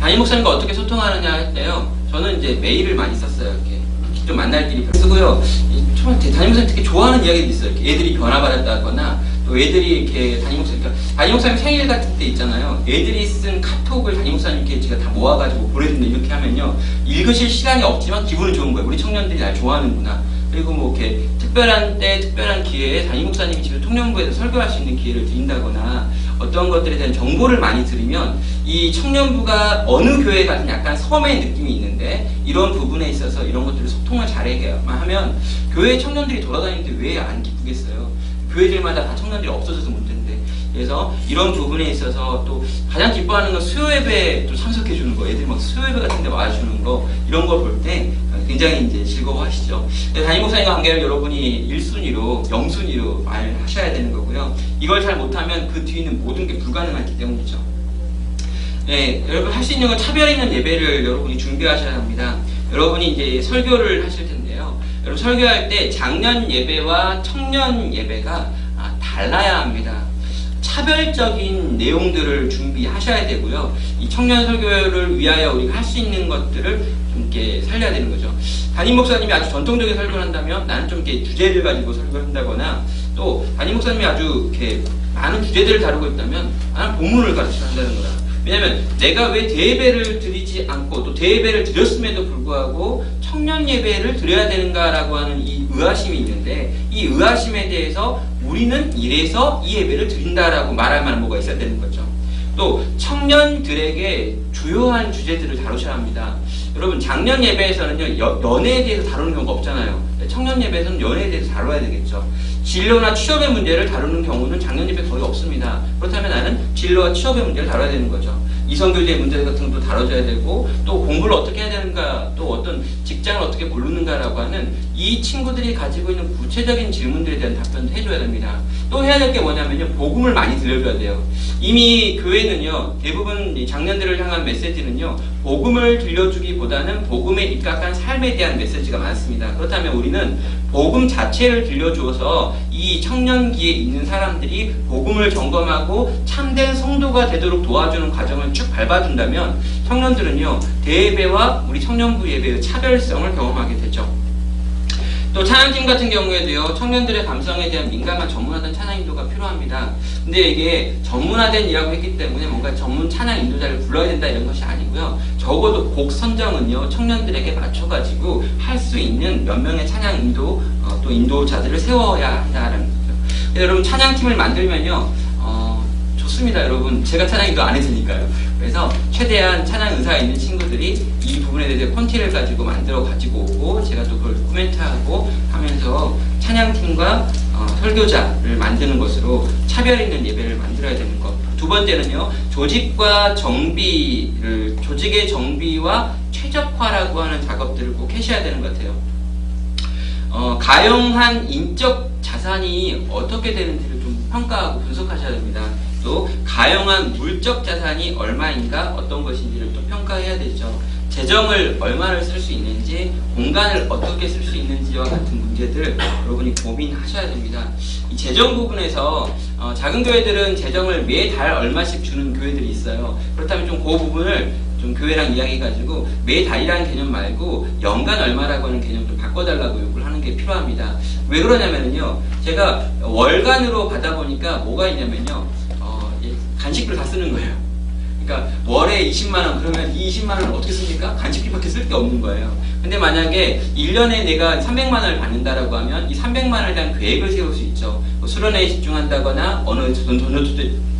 담임 목사님과 어떻게 소통하느냐 할 때요, 저는 이제 메일을 많이 썼어요. 이렇게 좀 만날 길이 쓰고요. 정말 담임 목사님 특히 좋아하는 이야기들이 있어요. 이렇게 애들이 변화받았다거나 또 애들이 이렇게 담임 목사님, 그러니까 담임 목사님 생일 같은 때 있잖아요. 애들이 쓴 카톡을 담임 목사님께 제가 다 모아가지고 보내준다 이렇게 하면요, 읽으실 시간이 없지만 기분은 좋은 거예요. 우리 청년들이 날 좋아하는구나. 그리고 뭐 이렇게 특별한 때 특별한 기회에 담임 목사님이 집에 통령부에서 설교할 수 있는 기회를 드린다거나 어떤 것들에 대한 정보를 많이 들으면 이 청년부가 어느 교회 같은 약간 섬의 느낌이 있는데 이런 부분에 있어서 이런 것들을 소통을 잘해야만 하면 교회 청년들이 돌아다니는데 왜 안 기쁘겠어요? 교회들마다 다 청년들이 없어져서 문제인데. 그래서 이런 부분에 있어서 또 가장 기뻐하는 건 수요예배에 또 참석해 주는 거, 애들이 막 수요예배 같은 데 와주는 거, 이런 걸 볼 때 굉장히 이제 즐거워하시죠. 담임 목사님과 관계를 여러분이 1순위로, 0순위로 하셔야 되는 거고요. 이걸 잘 못하면 그 뒤는 모든 게 불가능하기 때문이죠. 네, 여러분 할 수 있는 건 차별 있는 예배를 여러분이 준비하셔야 합니다. 여러분이 이제 설교를 하실 텐데요. 여러분 설교할 때 작년 예배와 청년 예배가 달라야 합니다. 차별적인 내용들을 준비하셔야 되고요. 이 청년 설교를 위하여 우리가 할 수 있는 것들을 좀 이렇게 살려야 되는 거죠. 담임 목사님이 아주 전통적인 설교를 한다면 나는 좀 이렇게 주제를 가지고 설교를 한다거나, 또 담임 목사님이 아주 이렇게 많은 주제들을 다루고 있다면 나는 본문을 가르쳐 한다는 거다. 왜냐면 내가 왜 대예배를 드리지 않고 또 대예배를 드렸음에도 불구하고 청년 예배를 드려야 되는가라고 하는 이 의아심이 있는데, 이 의아심에 대해서 우리는 이래서 이 예배를 드린다라고 말할 만한 뭐가 있어야 되는 거죠. 또 청년들에게 주요한 주제들을 다루셔야 합니다. 여러분 작년 예배에서는요, 연애에 대해서 다루는 경우가 없잖아요. 청년 예배에서는 연애에 대해서 다뤄야 되겠죠. 진로나 취업의 문제를 다루는 경우는 작년 예배 거의 없습니다. 그렇다면 나는 진로와 취업의 문제를 다뤄야 되는 거죠. 이성교제의 문제 같은 것도 다뤄줘야 되고, 또 공부를 어떻게 해야 되는가, 또 어떤 직장을 어떻게 고르는가라고 하는 이 친구들이 가지고 있는 구체적인 질문들에 대한 답변도 해줘야 됩니다. 또 해야 될 게 뭐냐면요, 복음을 많이 들려줘야 돼요. 이미 교회는요, 대부분 장년들을 향한 메시지는요, 복음을 들려주기보다는 복음에 입각한 삶에 대한 메시지가 많습니다. 그렇다면 우리는 복음 자체를 들려주어서 이 청년기에 있는 사람들이 복음을 점검하고 참된 성도가 되도록 도와주는 과정을 쭉 밟아준다면 청년들은요, 대예배와 우리 청년부 예배의 차별성을 경험하게 되죠. 또 찬양팀 같은 경우에도요, 청년들의 감성에 대한 민감한 전문화된 찬양 인도가 필요합니다. 근데 이게 전문화된 이라고 했기 때문에 뭔가 전문 찬양 인도자를 불러야 된다 이런 것이 아니고요. 적어도 곡 선정은요, 청년들에게 맞춰가지고 할 수 있는 몇 명의 찬양 인도, 또 인도자들을 세워야 한다는 거죠. 여러분 찬양팀을 만들면요, 좋습니다. 여러분 제가 찬양 인도 안 했으니까요. 그래서 최대한 찬양 의사가 있는 친구들이 이 부분에 대해서 콘티를 가지고 가지고 오고, 제가 또 그걸 코멘트하고 하면서 찬양팀과 설교자를 만드는 것으로 차별 있는 예배를 만들어야 되는 것. 두 번째는요, 조직의 정비와 최적화라고 하는 작업들을 꼭 하셔야 되는 것 같아요. 가용한 인적 자산이 어떻게 되는지를 좀 평가하고 분석하셔야 됩니다. 또 가용한 물적 자산이 얼마인가, 어떤 것인지를 또 평가해야 되죠. 재정을 얼마를 쓸 수 있는지, 공간을 어떻게 쓸 수 있는지와 같은 문제들 여러분이 고민하셔야 됩니다. 이 재정 부분에서 작은 교회들은 재정을 매달 얼마씩 주는 교회들이 있어요. 그렇다면 좀 그 부분을 좀 교회랑 이야기해가지고 매달이라는 개념 말고 연간 얼마라고 하는 개념 좀 바꿔달라고 요구를 하는 게 필요합니다. 왜 그러냐면요, 제가 월간으로 받아보니까 뭐가 있냐면요, 간식비를 다 쓰는 거예요. 그러니까 월에 20만원, 그러면 이 20만원을 어떻게 씁니까? 간식비밖에 쓸 게 없는 거예요. 근데 만약에 1년에 내가 300만원을 받는다라고 하면 이 300만원에 대한 계획을 세울 수 있죠. 뭐 수련회에 집중한다거나 어느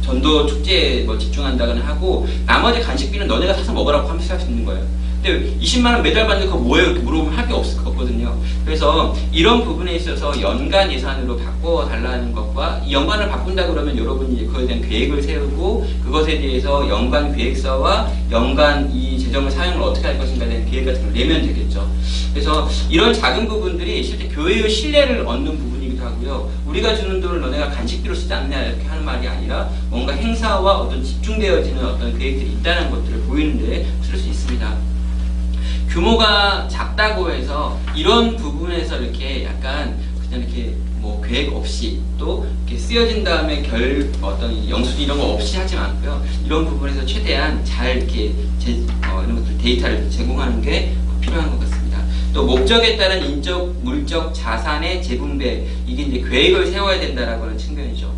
전도 축제에 뭐 집중한다거나 하고, 나머지 간식비는 너네가 사서 먹으라고 하면서 할 수 있는 거예요. 근데 20만원 매달 받는 거 뭐예요? 이렇게 물어보면 할 게 없거든요. 그래서 이런 부분에 있어서 연간 예산으로 바꿔달라는 것과, 이 연간을 바꾼다 그러면 여러분이 그거에 대한 계획을 세우고, 그것에 대해서 연간 계획서와 연간 이 재정을 사용을 어떻게 할 것인가에 대한 계획 같은 걸 내면 되겠죠. 그래서 이런 작은 부분들이 실제 교회의 신뢰를 얻는 부분이기도 하고요. 우리가 주는 돈을 너네가 간식비로 쓰지 않냐 이렇게 하는 말이 아니라 뭔가 행사와 어떤 집중되어지는 어떤 계획들이 있다는 것들을 보이는데 쓸 수 있습니다. 규모가 작다고 해서 이런 부분에서 이렇게 약간 그냥 이렇게 뭐 계획 없이 또 이렇게 쓰여진 다음에 어떤 영수증 이런 거 없이 하지 않고요. 이런 부분에서 최대한 잘 이렇게 이런 것들 데이터를 제공하는 게 필요한 것 같습니다. 또 목적에 따른 인적, 물적, 자산의 재분배, 이게 이제 계획을 세워야 된다라고 하는 측면이죠.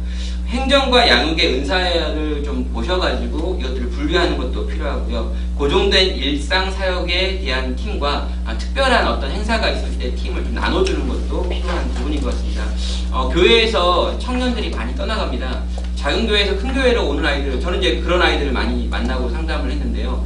행정과 양육의 은사를 좀 보셔가지고 이것들을 분류하는 것도 필요하고요. 고정된 일상 사역에 대한 팀과 특별한 어떤 행사가 있을 때 팀을 좀 나눠주는 것도 필요한 부분인 것 같습니다. 교회에서 청년들이 많이 떠나갑니다. 작은 교회에서 큰 교회로 오는 아이들, 저는 이제 그런 아이들을 많이 만나고 상담을 했는데요.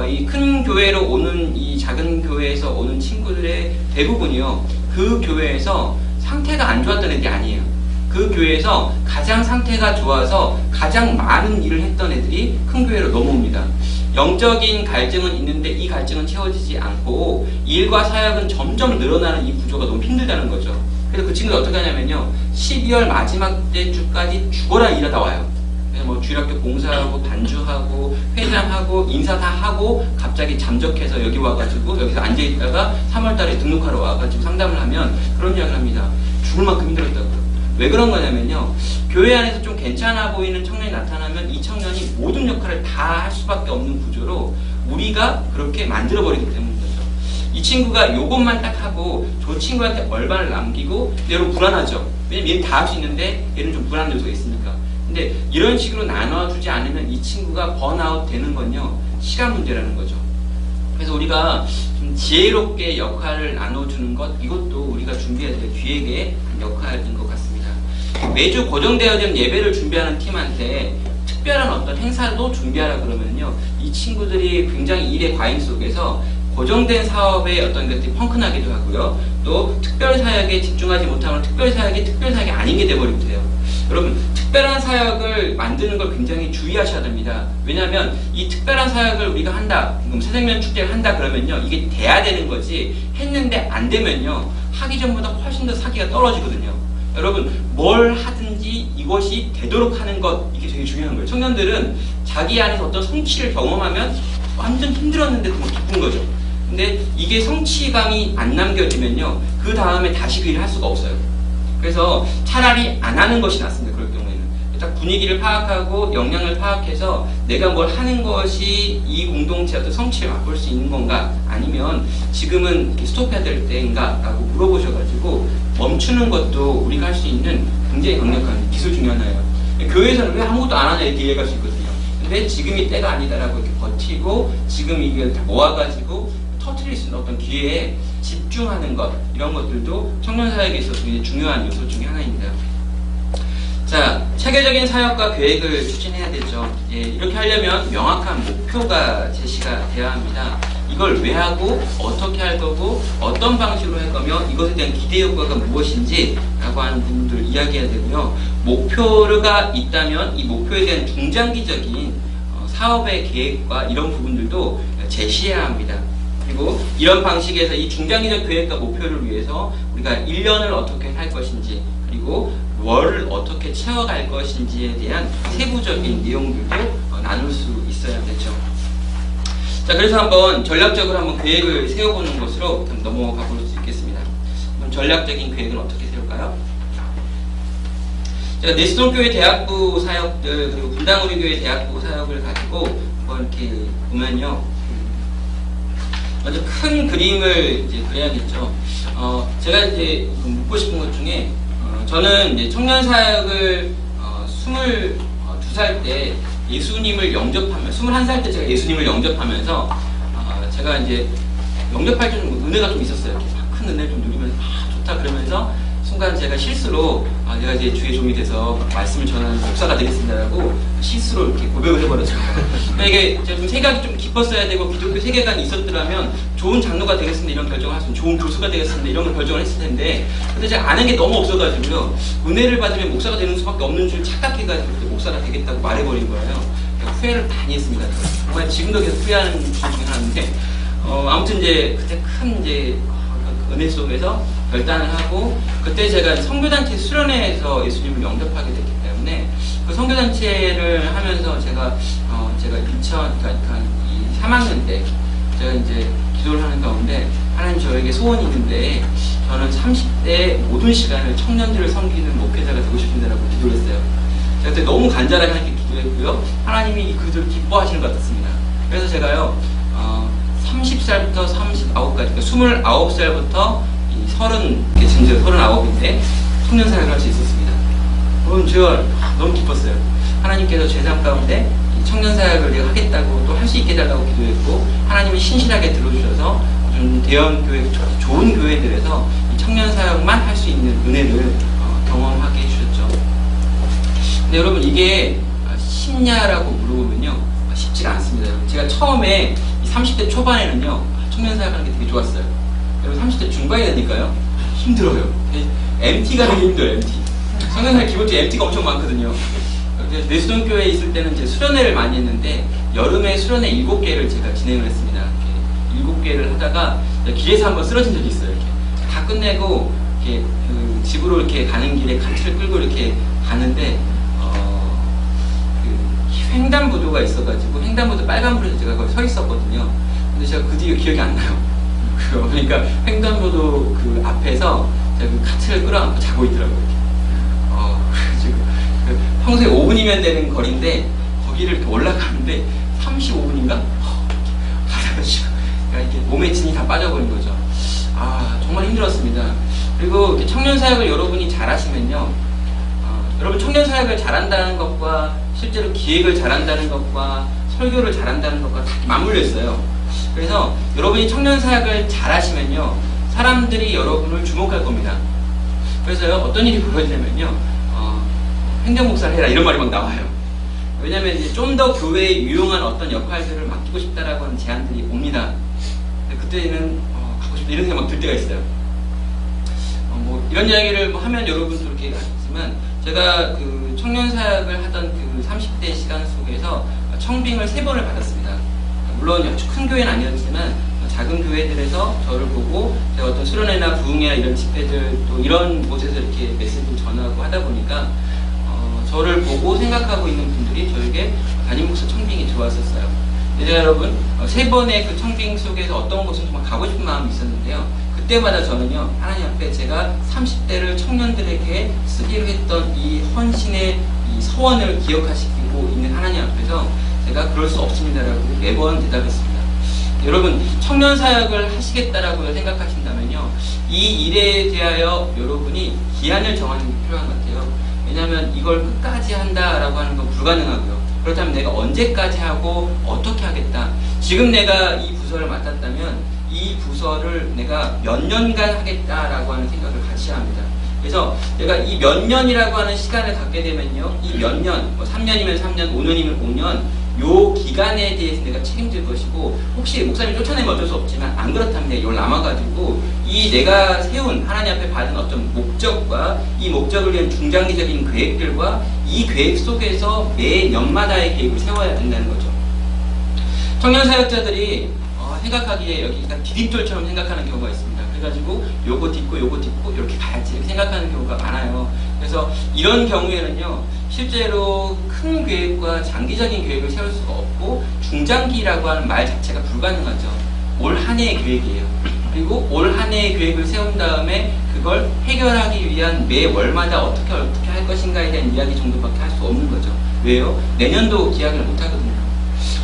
이 큰 교회로 오는 이 작은 교회에서 오는 친구들의 대부분이요. 그 교회에서 상태가 안 좋았던 애들이 아니에요. 그 교회에서 가장 상태가 좋아서 가장 많은 일을 했던 애들이 큰 교회로 넘어옵니다. 영적인 갈증은 있는데 이 갈증은 채워지지 않고 일과 사역은 점점 늘어나는 이 구조가 너무 힘들다는 거죠. 그래서 그 친구들 어떻게 하냐면요. 12월 마지막 주까지 죽어라 일하다 와요. 그래서 뭐 주일학교 공사하고 반주하고 회장하고 인사 다 하고 갑자기 잠적해서 여기 와가지고 여기서 앉아있다가 3월달에 등록하러 와가지고 상담을 하면 그런 이야기를 합니다. 죽을 만큼 힘들었다고요. 왜 그런 거냐면요. 교회 안에서 좀 괜찮아 보이는 청년이 나타나면 이 청년이 모든 역할을 다 할 수밖에 없는 구조로 우리가 그렇게 만들어버리기 때문인 거죠. 이 친구가 요것만 딱 하고 저 친구한테 얼반을 남기고 얘로 불안하죠. 왜냐면 얘는 다 할 수 있는데 얘는 좀 불안한 요소가 있으니까. 근데 이런 식으로 나눠주지 않으면 이 친구가 번아웃 되는 건요. 시간 문제라는 거죠. 그래서 우리가 좀 지혜롭게 역할을 나눠주는 것, 이것도 우리가 준비해야 될 기획의 역할인 것 같습니다. 매주 고정되어진 예배를 준비하는 팀한테 특별한 어떤 행사도 준비하라 그러면요. 이 친구들이 굉장히 일의 과잉 속에서 고정된 사업에 어떤 것들이 펑크나기도 하고요. 또 특별 사역에 집중하지 못하면 특별 사역이 아닌 게 돼버리기도 해요. 여러분, 특별한 사역을 만드는 걸 굉장히 주의하셔야 됩니다. 왜냐하면 이 특별한 사역을 우리가 한다, 그럼 새생명 축제를 한다 그러면요. 이게 돼야 되는 거지 했는데 안 되면요. 하기 전보다 훨씬 더 사기가 떨어지거든요. 여러분, 뭘 하든지 이것이 되도록 하는 것, 이게 되게 중요한 거예요. 청년들은 자기 안에서 어떤 성취를 경험하면 완전 힘들었는데도 뭐 기쁜 거죠. 근데 이게 성취감이 안 남겨지면요. 그 다음에 다시 그 일을 할 수가 없어요. 그래서 차라리 안 하는 것이 낫습니다. 그럴 경우에는. 딱 분위기를 파악하고 역량을 파악해서 내가 뭘 하는 것이 이 공동체의 어떤 성취를 맛볼 수 있는 건가, 아니면 지금은 스톱해야 될 때인가 라고 물어보셔가지고 멈추는 것도 우리가 할 수 있는 굉장히 강력한 기술 중에 하나예요. 교회에서는 왜 아무것도 안 하냐 이렇게 이해할 수 있거든요. 근데 지금이 때가 아니다라고 이렇게 버티고 지금 이걸 다 모아가지고 터트릴 수 있는 어떤 기회에 집중하는 것, 이런 것들도 청년사역에 있어서 굉장히 중요한 요소 중에 하나입니다. 자, 체계적인 사역과 계획을 추진해야 되죠. 예, 이렇게 하려면 명확한 목표가 제시가 돼야 합니다. 이걸 왜 하고 어떻게 할 거고 어떤 방식으로 할 거며 이것에 대한 기대 효과가 무엇인지 라고 하는 부분들을 이야기해야 되고요. 목표가 있다면 이 목표에 대한 중장기적인 사업의 계획과 이런 부분들도 제시해야 합니다. 그리고 이런 방식에서 이 중장기적 계획과 목표를 위해서 우리가 1년을 어떻게 할 것인지, 그리고 월을 어떻게 채워갈 것인지에 대한 세부적인 내용들도 나눌 수 있어야 되죠. 자, 그래서 한번 전략적으로 한번 계획을 세워보는 것으로 넘어가 볼 수 있겠습니다. 그럼 전략적인 계획을 어떻게 세울까요? 제가 내수동교회 대학부 사역들, 그리고 분당우리교회 대학부 사역을 가지고 한번 이렇게 보면요. 먼저 큰 그림을 이제 그려야겠죠. 제가 이제 묻고 싶은 것 중에, 저는 이제 청년 사역을 22살 때 예수님을 영접하면, 21살 때 제가 예수님을 영접하면서, 제가 이제 영접할 때 은혜가 좀 있었어요. 이렇게 큰 은혜를 좀 누리면서, 좋다 그러면서, 순간 제가 실수로, 내가 이제 주의 종이 돼서 말씀을 전하는 목사가 되겠습니다라고 실수로 이렇게 고백을 해버렸습니다. 그러니까 이게 제가 좀 생각이 좀 깊었어야 되고, 기독교 세계관이 있었더라면, 좋은 장로가 되겠습니다 이런 결정을 할 수 있는, 좋은 교수가 되겠습니다 이런 걸 결정을 했을 텐데, 근데 제가 아는 게 너무 없어가지고요, 은혜를 받으면 목사가 되는 수밖에 없는 줄 착각해가지고 목사가 되겠다고 말해버린 거예요. 그러니까 후회를 많이 했습니다. 정말 지금도 계속 후회하는 중 중에 하나인데, 아무튼 이제 그때 큰 이제 은혜 속에서 결단을 하고, 그때 제가 선교단체 수련회에서 예수님을 영접하게 됐기 때문에 그 선교단체를 하면서 제가 3학년 때 제가 이제 기도를 하는 가운데 하나님 저에게 소원이 있는데 저는 30대 모든 시간을 청년들을 섬기는 목회자가 되고 싶은데라고 기도를 했어요. 제가 그때 너무 간절하게 하나님께 기도했고요. 하나님이 그 기도를 기뻐하시는 것 같았습니다. 그래서 제가요 30살부터 39까지 그러니까 29살부터 39인데 청년 사역을 할 수 있었습니다. 그럼 제가 너무 기뻤어요. 하나님께서 제 삶 가운데 청년 사역을 내가 하겠다고 또 할 수 있게 해달라고 기도했고 하나님이 신실하게 들어주셔서 좀 대형 교회, 좋은 교회들에서 이 청년 사역만 할 수 있는 은혜를 경험하게 해주셨죠. 근데 여러분 이게 쉽냐라고 물어보면요 쉽지가 않습니다. 제가 처음에 30대 초반에는요 청년 사역하는 게 되게 좋았어요. 여러분 30대 중반이 되니까요 힘들어요. MT가 되게 힘들어요. MT. 청년 사역 기본적으로 MT가 엄청 많거든요. 내수동교회에 있을 때는 이제 수련회를 많이 했는데 여름에 수련회 7개를 제가 진행을 했습니다. 7개를 하다가 길에서 한번 쓰러진 적이 있어요. 이렇게 다 끝내고 이렇게 집으로 이렇게 가는 길에 칸트를 끌고 이렇게 가는데 그 횡단보도가 있어가지고 횡단보도 빨간불에서 제가 거기 서 있었거든요. 근데 제가 그 뒤에 기억이 안 나요. 그러니까 횡단보도 그 앞에서 제가 그 카트를 끌어안고 자고 있더라고요. 그래가지고 평소에 5분이면 되는 거리인데 거기를 이렇게 올라가는데 35분인가? 가다가 이렇게 몸에 진이 다 빠져버린 거죠. 정말 힘들었습니다. 그리고 이렇게 청년 사역을 여러분이 잘하시면요, 여러분 청년 사역을 잘한다는 것과 실제로 기획을 잘한다는 것과 설교를 잘한다는 것과 다 맞물려 있어요. 그래서 여러분이 청년 사역을 잘하시면요, 사람들이 여러분을 주목할 겁니다. 그래서요, 어떤 일이 벌어지냐면요, 행정 목사를 해라 이런 말이 막 나와요. 왜냐면 이제 좀 더 교회에 유용한 어떤 역할들을 맡기고 싶다라고 하는 제안들이 옵니다. 근데 그때는 가고 싶다 이런 생각 막 들 때가 있어요. 뭐 이런 이야기를 뭐 하면 여러분도 이렇게 하시지만 제가 그 청년 사역을 하던 그 30대 시간 속에서 청빙을 3번을 받았습니다. 물론 아주 큰 교회는 아니었지만 작은 교회들에서 저를 보고 제가 어떤 수련회나 부흥회나 이런 집회들 또 이런 곳에서 이렇게 메시지를 전하고 하다 보니까 저를 보고 생각하고 있는 분들이 저에게 담임 목사 청빙이 들어왔었어요. 이제 여러분 3번의 그 청빙 속에서 어떤 곳은 정말 가고 싶은 마음이 있었는데요. 그때마다 저는요 하나님 앞에 제가 30대를 청년들에게 쓰기로 했던 이 헌신의 이 서원을 기억하시고 있는 하나님 앞에서 제가 그럴 수 없습니다라고 매번 대답했습니다. 여러분 청년 사역을 하시겠다라고 생각하신다면요 이 일에 대하여 여러분이 기한을 정하는 게 필요한 것 같아요. 왜냐하면 이걸 끝까지 한다라고 하는 건 불가능하고요. 그렇다면 내가 언제까지 하고 어떻게 하겠다. 지금 내가 이 부서를 맡았다면 이 부서를 내가 몇 년간 하겠다라고 하는 생각을 같이 합니다. 그래서 내가 이 몇 년이라고 하는 시간을 갖게 되면요, 이 몇 년, 뭐 3년이면 3년, 5년이면 5년, 요 기간에 대해서 내가 책임질 것이고, 혹시 목사님 쫓아내면 어쩔 수 없지만 안 그렇다면 내가 이걸 남아가지고 이 내가 세운 하나님 앞에 받은 어떤 목적과 이 목적을 위한 중장기적인 계획들과 이 계획 속에서 매 년마다의 계획을 세워야 된다는 거죠. 청년 사역자들이 생각하기에 여기가 디딤돌처럼 생각하는 경우가 있습니다. 그래가지고 요거 딛고 이렇게 가야지 이렇게 생각하는 경우가 많아요. 그래서 이런 경우에는요 실제로 큰 계획과 장기적인 계획을 세울 수가 없고 중장기라고 하는 말 자체가 불가능하죠. 올 한 해의 계획이에요. 그리고 올 한 해의 계획을 세운 다음에 그걸 해결하기 위한 매 월마다 어떻게 할 것인가에 대한 이야기 정도밖에 할 수 없는 거죠. 왜요? 내년도 기약을 못 하거든요.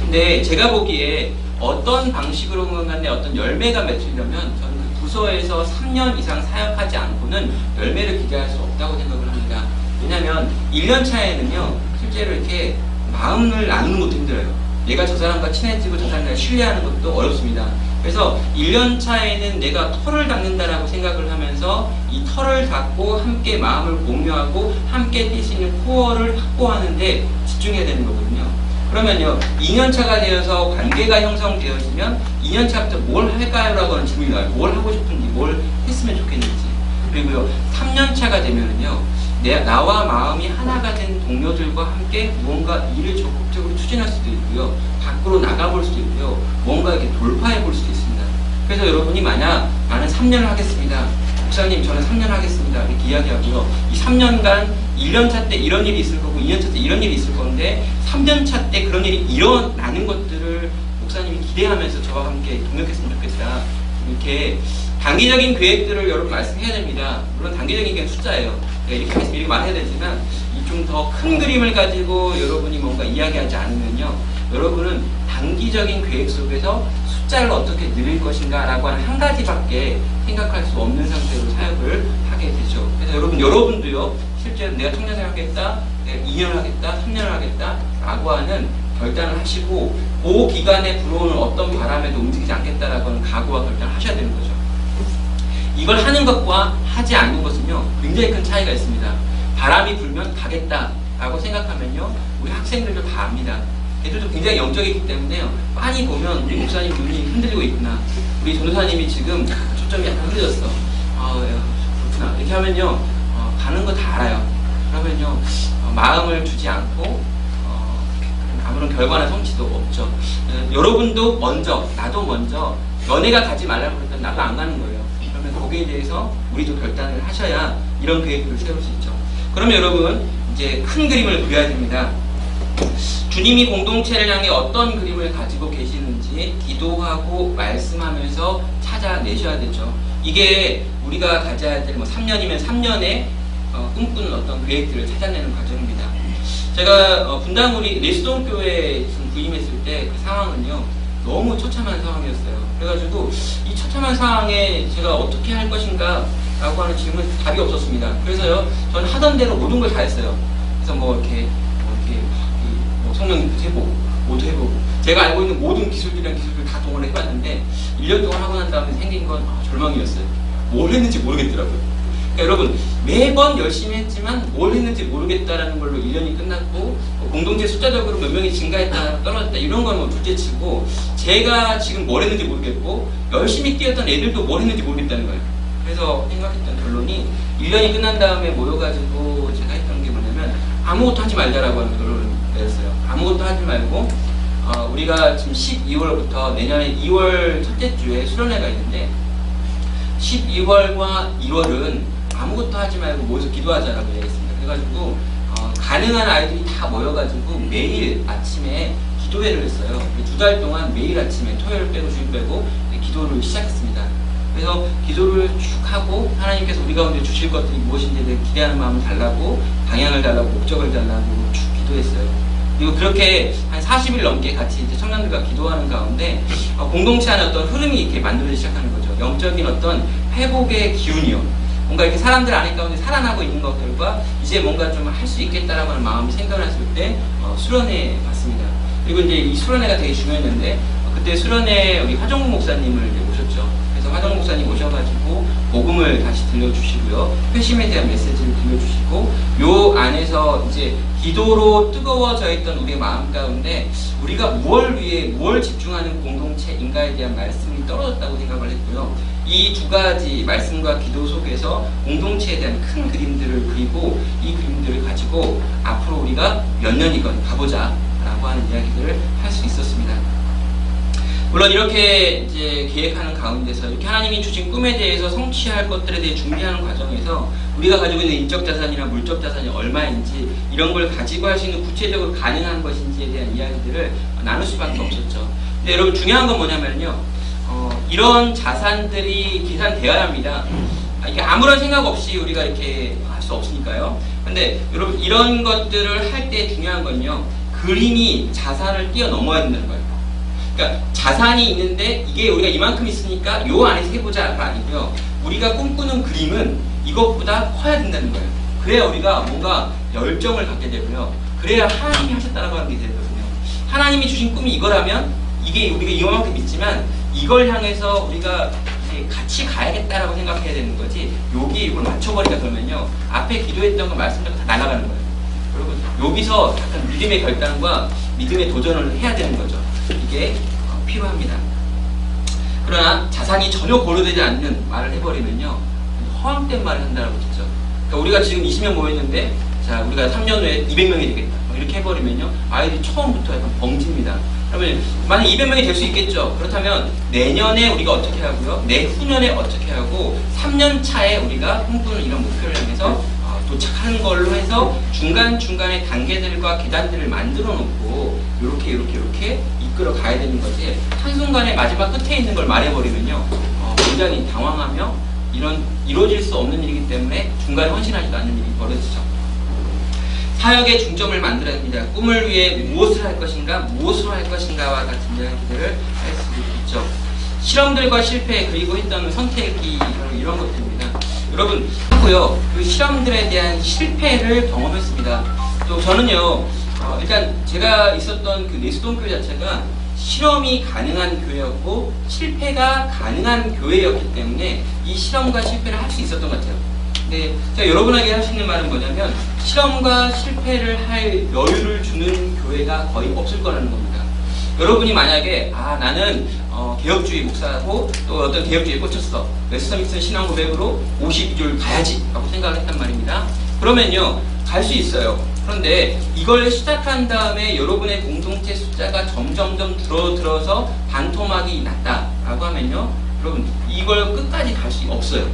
근데 제가 보기에 어떤 방식으로건 간에 어떤 열매가 맺히려면 저는 그 부서에서 3년 이상 사역하지 않고는 열매를 기대할 수 없다고 생각을 합니다. 왜냐하면 1년 차에는요 실제로 이렇게 마음을 나누는 것도 힘들어요. 내가 저 사람과 친해지고 저 사람과 신뢰하는 것도 어렵습니다. 그래서 1년 차에는 내가 털을 닦는다라고 생각을 하면서 이 털을 닦고 함께 마음을 공유하고 함께 뛸 수 있는 코어를 확보하는데 집중해야 되는 거거든요. 그러면요 2년차가 되어서 관계가 형성되어지면 2년차부터 뭘 할까요? 라고 하는 질문이 나와요. 뭘 하고 싶은지, 뭘 했으면 좋겠는지. 그리고요 3년차가 되면은요 나와 마음이 하나가 된 동료들과 함께 무언가 일을 적극적으로 추진할 수도 있고요 밖으로 나가볼 수도 있고요 뭔가 이렇게 돌파해 볼 수도 있습니다. 그래서 여러분이 만약 나는 3년을 하겠습니다, 목사님 저는 3년 하겠습니다 이렇게 이야기하고요 이 3년간 1년차 때 이런 일이 있을 거고 2년차 때 이런 일이 있을 건데 3년차 때 그런 일이 일어나는 것들을 목사님이 기대하면서 저와 함께 동역했으면 좋겠다. 이렇게 단기적인 계획들을 여러분 말씀해야 됩니다. 물론 단기적인 계획 숫자예요. 이렇게 해서 이렇게 말해야 되지만 이 좀 더 큰 그림을 가지고 여러분이 뭔가 이야기하지 않으면요, 여러분은 단기적인 계획 속에서 숫자를 어떻게 늘릴 것인가 라고 하는 한 가지밖에 생각할 수 없는 상태로 사역을 하게 되죠. 그래서 여러분도요, 실제로 내가 청년생활 하겠다, 내가 2년을 하겠다, 3년을 하겠다 라고 하는 결단을 하시고 그 기간에 불어오는 어떤 바람에도 움직이지 않겠다라고 하는 각오와 결단을 하셔야 되는 거죠. 이걸 하는 것과 하지 않는 것은요, 굉장히 큰 차이가 있습니다. 바람이 불면 가겠다라고 생각하면요, 우리 학생들도 다 압니다. 애들도 굉장히 영적이기 때문에요, 빤히 보면 우리 목사님 눈이 흔들리고 있구나, 우리 전도사님이 지금 초점이 약간 흔들렸어, 그렇구나, 이렇게 하면요, 가는 거 다 알아요. 그러면요, 마음을 주지 않고 아무런 결과나 성취도 없죠. 여러분도 먼저, 나도 먼저 너네가 가지 말라고 그랬더니 나도 안 가는 거예요. 그러면 거기에 대해서 우리도 결단을 하셔야 이런 계획을 세울 수 있죠. 그러면 여러분, 이제 큰 그림을 그려야 됩니다. 주님이 공동체를 향해 어떤 그림을 가지고 계시는지 기도하고 말씀하면서 찾아내셔야 되죠. 이게 우리가 가져야 될 3년이면 3년의 꿈꾸는 어떤 계획들을 찾아내는 과정입니다. 제가 분당우리 레스동교회에 부임했을 때 그 상황은요, 너무 처참한 상황이었어요. 그래가지고 이 처참한 상황에 제가 어떻게 할 것인가 라고 하는 질문에 답이 없었습니다. 그래서요, 저는 하던 대로 모든 걸 다 했어요. 그래서 성령님도 해보고 모두 해보고 제가 알고 있는 모든 기술들이랑 기술들 다 동원을 해봤는데 1년 동안 하고 난 다음에 생긴 건 절망이었어요. 뭘 했는지 모르겠더라고요. 그러니까 여러분, 매번 열심히 했지만 뭘 했는지 모르겠다라는 걸로 1년이 끝났고, 공동체 숫자적으로 몇 명이 증가했다 떨어졌다 이런 건 둘째치고, 제가 지금 뭘 했는지 모르겠고 열심히 뛰었던 애들도 뭘 했는지 모르겠다는 거예요. 그래서 생각했던 결론이, 1년이 끝난 다음에 모여가지고 제가 했던 게 뭐냐면 아무것도 하지 말자라고 하는 결론을 내렸어요. 아무것도 하지 말고 우리가 지금 12월부터 내년에 2월 첫째 주에 수련회가 있는데 12월과 2월은 아무것도 하지 말고 모여서 기도하자라고 얘기했습니다. 그래가지고 가능한 아이들이 다 모여가지고 매일 아침에 기도회를 했어요. 2달 동안 매일 아침에 토요일 빼고 주일 빼고 기도를 시작했습니다. 그래서 기도를 쭉 하고 하나님께서 우리 가운데 주실 것들이 무엇인지에 대해 기대하는 마음을 달라고, 방향을 달라고, 목적을 달라고 쭉 기도했어요. 그리고 그렇게 한 40일 넘게 같이 이제 청년들과 기도하는 가운데 공동체 안에 어떤 흐름이 이렇게 만들어지기 시작하는 거죠. 영적인 어떤 회복의 기운이요, 뭔가 이렇게 사람들 안에 가운데 살아나고 있는 것들과 이제 뭔가 좀 할 수 있겠다라고 하는 마음이 생겨났을 때 수련회 갔습니다. 그리고 이제 이 수련회가 되게 중요했는데 그때 수련회 우리 화정국 목사님을 이제 모셨죠. 그래서 화정국 목사님 오셔가지고 복음을 다시 들려주시고요, 회심에 대한 메시지를 들려주시고, 요 안에서 이제 기도로 뜨거워져 있던 우리의 마음 가운데 우리가 무엇을 위해 무엇을 집중하는 공동체인가에 대한 말씀이 떨어졌다고 생각을 했고요. 이 두 가지 말씀과 기도 속에서 공동체에 대한 큰 그림들을 그리고 이 그림들을 가지고 앞으로 우리가 몇 년이건 가보자 라고 하는 이야기들을 할 수 있었습니다. 물론 이렇게 이제 계획하는 가운데서 이렇게 하나님이 주신 꿈에 대해서 성취할 것들에 대해 준비하는 과정에서 우리가 가지고 있는 인적 자산이나 물적 자산이 얼마인지, 이런 걸 가지고 할 수 있는 구체적으로 가능한 것인지에 대한 이야기들을 나눌 수밖에 없었죠. 근데 여러분, 중요한 건 뭐냐면요, 이런 자산들이 계산되어야 합니다. 이게 아무런 생각 없이 우리가 이렇게 할 수 없으니까요. 근데 여러분, 이런 것들을 할 때 중요한 건요, 그림이 자산을 뛰어넘어야 된다는 거예요. 그러니까 자산이 있는데 이게 우리가 이만큼 있으니까 요 안에서 해보자가 아니고요, 우리가 꿈꾸는 그림은 이것보다 커야 된다는 거예요. 그래야 우리가 뭔가 열정을 갖게 되고요, 그래야 하나님이 하셨다라고 하는 게 되거든요. 하나님이 주신 꿈이 이거라면 이게 우리가 이만큼 있지만 이걸 향해서 우리가 이제 같이 가야겠다라고 생각해야 되는 거지, 여기 이걸 맞춰버리다 그러면요, 앞에 기도했던 거 말씀드린 거 다 날아가는 거예요. 여러분, 여기서 약간 믿음의 결단과 믿음의 도전을 해야 되는 거죠. 이게 필요합니다. 그러나 자산이 전혀 고려되지 않는 말을 해버리면요, 허황된 말을 한다고 했죠. 그러니까 우리가 지금 20명 모였는데, 자, 우리가 3년 후에 200명이 되겠다, 이렇게 해버리면요, 아이들이 처음부터 약간 벙집니다. 그러면 만약 200명이 될 수 있겠죠. 그렇다면 내년에 우리가 어떻게 하고요, 내후년에 어떻게 하고, 3년 차에 우리가 꿈꾸는 이런 목표를 향해서 도착하는 걸로 해서 중간중간에 단계들과 계단들을 만들어 놓고 이렇게 이끌어 가야 되는 거지, 한순간에 마지막 끝에 있는 걸 말해버리면요, 굉장히 당황하며 이루어질 수 없는 일이기 때문에 중간에 헌신하지도 않는 일이 벌어지죠. 사역의 중점을 만들어야 합니다. 꿈을 위해 무엇을 할 것인가, 무엇으로 할 것인가와 같은 이야기들을 할 수 있죠. 실험들과 실패, 그리고 했던 선택이 이런 것들입니다. 여러분, 하고요, 그 실험들에 대한 실패를 경험했습니다. 또 저는요, 일단 제가 있었던 그 내수동교회 자체가 실험이 가능한 교회였고 실패가 가능한 교회였기 때문에 이 실험과 실패를 할 수 있었던 것 같아요. 근데 제가 여러분에게 할 수 있는 말은 뭐냐면, 실험과 실패를 할 여유를 주는 교회가 거의 없을 거라는 겁니다. 여러분이 만약에 나는 개혁주의 목사고 또 어떤 개혁주의에 꽂혔어, 웨스터민스터 신앙 고백으로 52주를 가야지 라고 생각을 했단 말입니다. 그러면요, 갈 수 있어요. 그런데 이걸 시작한 다음에 여러분의 공동체 숫자가 점점점 줄어들어서 반토막이 났다라고 하면요, 여러분 이걸 끝까지 갈 수 없어요.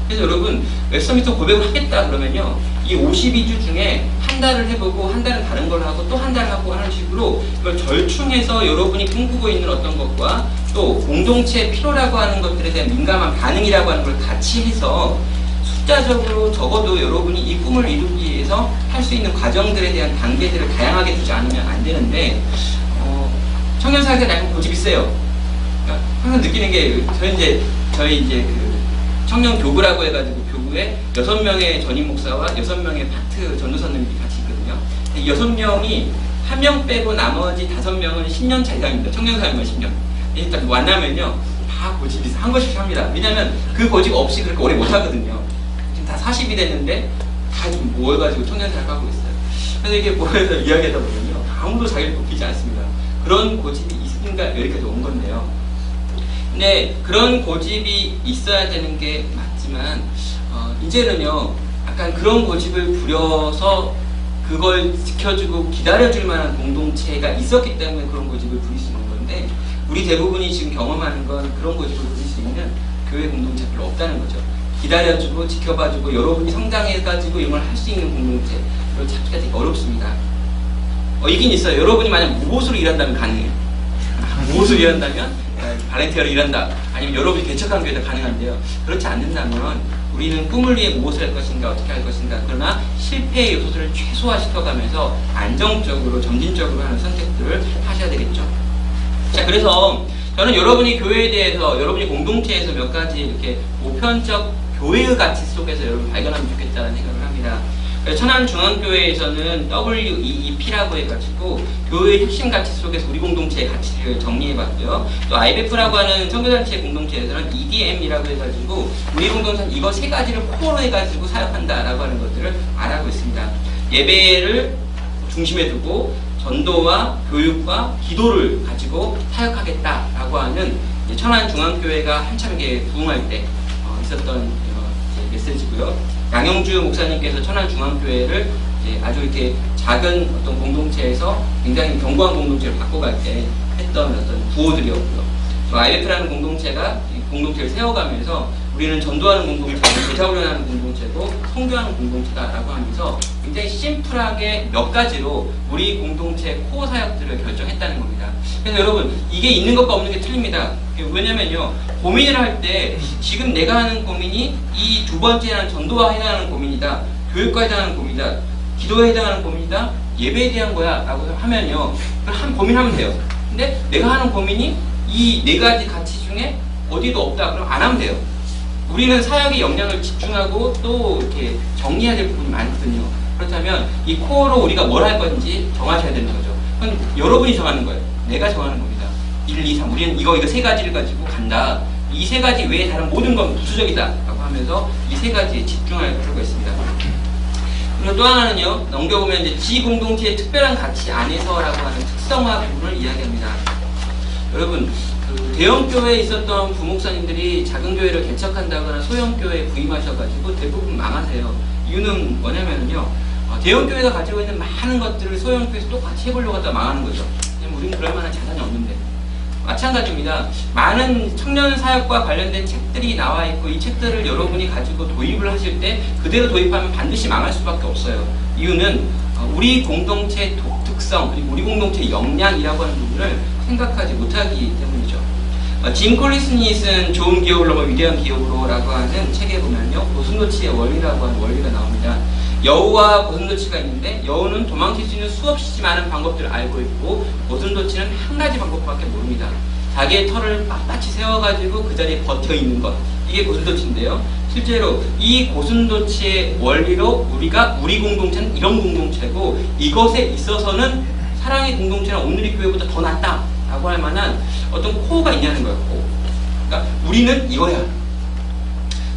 그래서 여러분, 웨스터민스터 고백을 하겠다 그러면요, 이 52주 중에 한 달을 해보고 한 달은 다른 걸 하고 또 한 달 하고 하는 식으로 이걸 절충해서 여러분이 꿈꾸고 있는 어떤 것과 또 공동체의 필요라고 하는 것들에 대한 민감한 반응이라고 하는 걸 같이 해서 숫자적으로 적어도 여러분이 이 꿈을 이루기 위해서 할 수 있는 과정들에 대한 단계들을 다양하게 두지 않으면 안 되는데, 청년사역에 약간 고집이 세요. 그러니까 항상 느끼는 게, 저희 이제 그 청년 교구라고 해가지고 교구에 6명의 전임 목사와 6명의 파트 전도사님들이 같이 있거든요. 이 6명이 한 명 빼고 나머지 5명은 10년 차이상입니다. 청년사역만 10년. 일단 만나면요, 다 고집이 한 번씩 합니다. 왜냐면 그 고집 없이 그렇게 오래 못 하거든요. 지금 다 40이 됐는데 다 좀 모여가지고 청년사역 하고 있어요. 그래서 이게 모여서 이야기하다 보면요, 아무도 자기를 높이지 않습니다. 그런 고집이 있으니까 여기까지 온 건데요. 근데 그런 고집이 있어야 되는 게 맞지만, 이제는요, 약간 그런 고집을 부려서 그걸 지켜주고 기다려줄 만한 공동체가 있었기 때문에 그런 고집을 부릴 수 있는 건데, 우리 대부분이 지금 경험하는 건 그런 고집을 부릴 수 있는 교회 공동체가 별로 없다는 거죠. 기다려주고 지켜봐주고 여러분이 성장해가지고 이런 걸 할 수 있는 공동체를 찾기가 되게 어렵습니다. 있긴 있어요. 여러분이 만약 무보수로 일한다면 가능해요. 무보수로 일한다면, 발렌티어로 일한다, 아니면 여러분이 개척한 교회도 가능한데요. 그렇지 않는다면 우리는 꿈을 위해 무엇을 할 것인가, 어떻게 할 것인가, 그러나 실패의 요소들을 최소화시켜가면서 안정적으로 점진적으로 하는 선택들을 하셔야 되겠죠. 자, 그래서 저는 여러분이 교회에 대해서, 여러분이 공동체에서 몇 가지 이렇게 보편적 교회의 가치 속에서 여러분 발견하면 좋겠다는 생각을 합니다. 천안중앙교회에서는 WEEP라고 해가지고 교회의 핵심 가치 속에서 우리 공동체의 가치를 정리해봤고요. 또 IBF라고 하는 선교단체 공동체에서는 EDM이라고 해가지고 우리 공동체는 이거 세 가지를 코어로 해가지고 사역한다라고 하는 것들을 말하고 있습니다. 예배를 중심에 두고 전도와 교육과 기도를 가지고 사역하겠다라고 하는 천안중앙교회가 한참 이게 부흥할 때 있었던 메시지고요. 양영주 목사님께서 천안중앙교회를 아주 이렇게 작은 어떤 공동체에서 굉장히 견고한 공동체를 바꿔갈 때 했던 어떤 구호들이었고요. 또 IF라는 공동체가 이 공동체를 세워가면서 우리는 전도하는 공동체고 제자훈련하는 공동체고 선교하는 공동체다라고 하면서 굉장히 심플하게 몇 가지로 우리 공동체의 코어 사역들을 결정했다는 겁니다. 그래서 여러분, 이게 있는 것과 없는 게 틀립니다. 왜냐면요, 고민을 할 때 지금 내가 하는 고민이 이 두 번째는 전도와 해당하는 고민이다, 교육과 해당하는 고민이다, 기도에 해당하는 고민이다, 예배에 대한 거야 라고 하면요, 그걸 고민하면 돼요. 근데 내가 하는 고민이 이 네 가지 가치 중에 어디도 없다, 그럼 안 하면 돼요. 우리는 사역의 역량을 집중하고 또 이렇게 정리해야 될 부분이 많거든요. 그렇다면 이 코어로 우리가 뭘 할 건지 정하셔야 되는 거죠. 그건 여러분이 정하는 거예요. 내가 정하는 겁니다. 1, 2, 3. 우리는 이거 세 가지를 가지고 간다. 이 세 가지 외에 다른 모든 건 부수적이다 라고 하면서 이 세 가지에 집중할 필요가 있습니다. 그리고 또 하나는요, 넘겨보면 이제 지공동체의 특별한 가치 안에서라고 하는 특성화 부분을 이야기합니다. 여러분, 그 대형교회에 있었던 부목사님들이 작은 교회를 개척한다거나 소형교회에 부임하셔가지고 대부분 망하세요. 이유는 뭐냐면요, 대형교회가 가지고 있는 많은 것들을 소형교회에서 똑같이 해보려고 하다가 망하는 거죠. 왜냐면 우리는 그럴 만한 자산이 없는데. 마찬가지입니다. 많은 청년 사역과 관련된 책들이 나와 있고 이 책들을 여러분이 가지고 도입을 하실 때 그대로 도입하면 반드시 망할 수밖에 없어요. 이유는 우리 공동체의 독특성 그리고 우리 공동체의 역량이라고 하는 부분을 생각하지 못하기 때문이죠. 짐 콜린슨이 쓴 좋은 기업을 넘어 위대한 기업으로라고 하는 책에 보면요, 고슴도치의 원리라고 하는 원리가 나옵니다. 여우와 고슴도치가 있는데 여우는 도망칠 수 있는 수없이 많은 방법들을 알고 있고 고슴도치는 한 가지 방법밖에 모릅니다. 자기의 털을 빳빳이 세워가지고 그 자리에 버텨 있는 것, 이게 고슴도치인데요. 실제로 이 고슴도치의 원리로 우리 공동체는 이런 공동체고 이것에 있어서는 사랑의 공동체나 오늘의 교회보다 더 낫다 라고 할 만한 어떤 코어가 있냐는 거였고, 그러니까 우리는 이거야.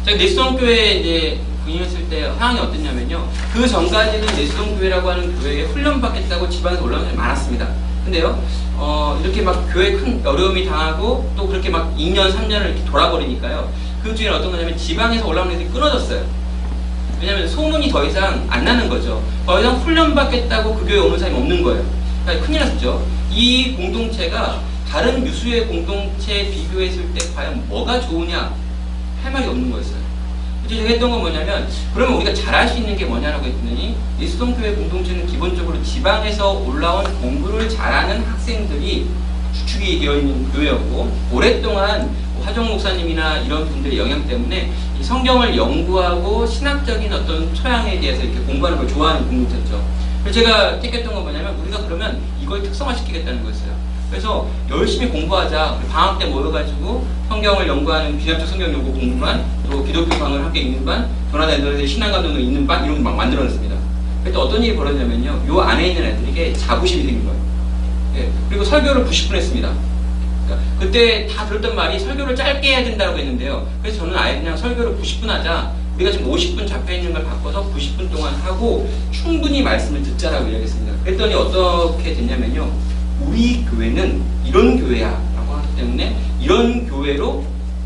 제가 내수동교회에 이제 부임했을 때 상황이 어땠냐면요, 그 전까지는 내수동교회라고 하는 교회에 훈련받겠다고 집안에서 올라오는 사람이 많았습니다. 근데요, 이렇게 막 교회 큰 어려움이 당하고 또 그렇게 막 2년, 3년을 이렇게 돌아버리니까요, 그 중에 어떤 거냐면 지방에서 올라오는 애들이 끊어졌어요. 왜냐면 소문이 더 이상 안 나는 거죠. 더 이상 훈련받겠다고 그 교회에 오는 사람이 없는 거예요. 그러니까 큰일 났죠. 이 공동체가 다른 유수의 공동체에 비교했을 때 과연 뭐가 좋으냐 할 말이 없는 거였어요. 그래서 제가 했던 건 뭐냐면, 그러면 우리가 잘할 수 있는 게 뭐냐라고 했더니, 내수동교회 공동체는 기본적으로 지방에서 올라온 공부를 잘하는 학생들이 주축이 되어 있는 교회였고, 오랫동안 화정 목사님이나 이런 분들의 영향 때문에 이 성경을 연구하고 신학적인 어떤 토양에 대해서 이렇게 공부하는 걸 좋아하는 공동체였죠. 그래서 제가 택했던 건 뭐냐면, 우리가 그러면 이걸 특성화시키겠다는 거였어요. 그래서 열심히 공부하자. 방학 때 모여가지고 성경을 연구하는 비납적 성경 연구 공부반, 또 기독교 강을 함께 읽는 반, 조나단들의 신앙감독을 읽는 반, 이런 걸 막 만들어냈습니다. 그때 어떤 일이 벌어졌냐면요, 요 안에 있는 애들에게 자부심이 생긴 거예요. 예, 그리고 설교를 90분 했습니다. 그러니까 그때 다 들었던 말이 설교를 짧게 해야 된다고 했는데요. 그래서 저는 아예 그냥 설교를 90분 하자. 우리가 지금 50분 잡혀있는 걸 바꿔서 90분 동안 하고 충분히 말씀을 듣자라고 이야기했습니다. 그랬더니 어떻게 됐냐면요, 우리 교회는 이런 교회야 라고 하기 때문에 이런 교회로,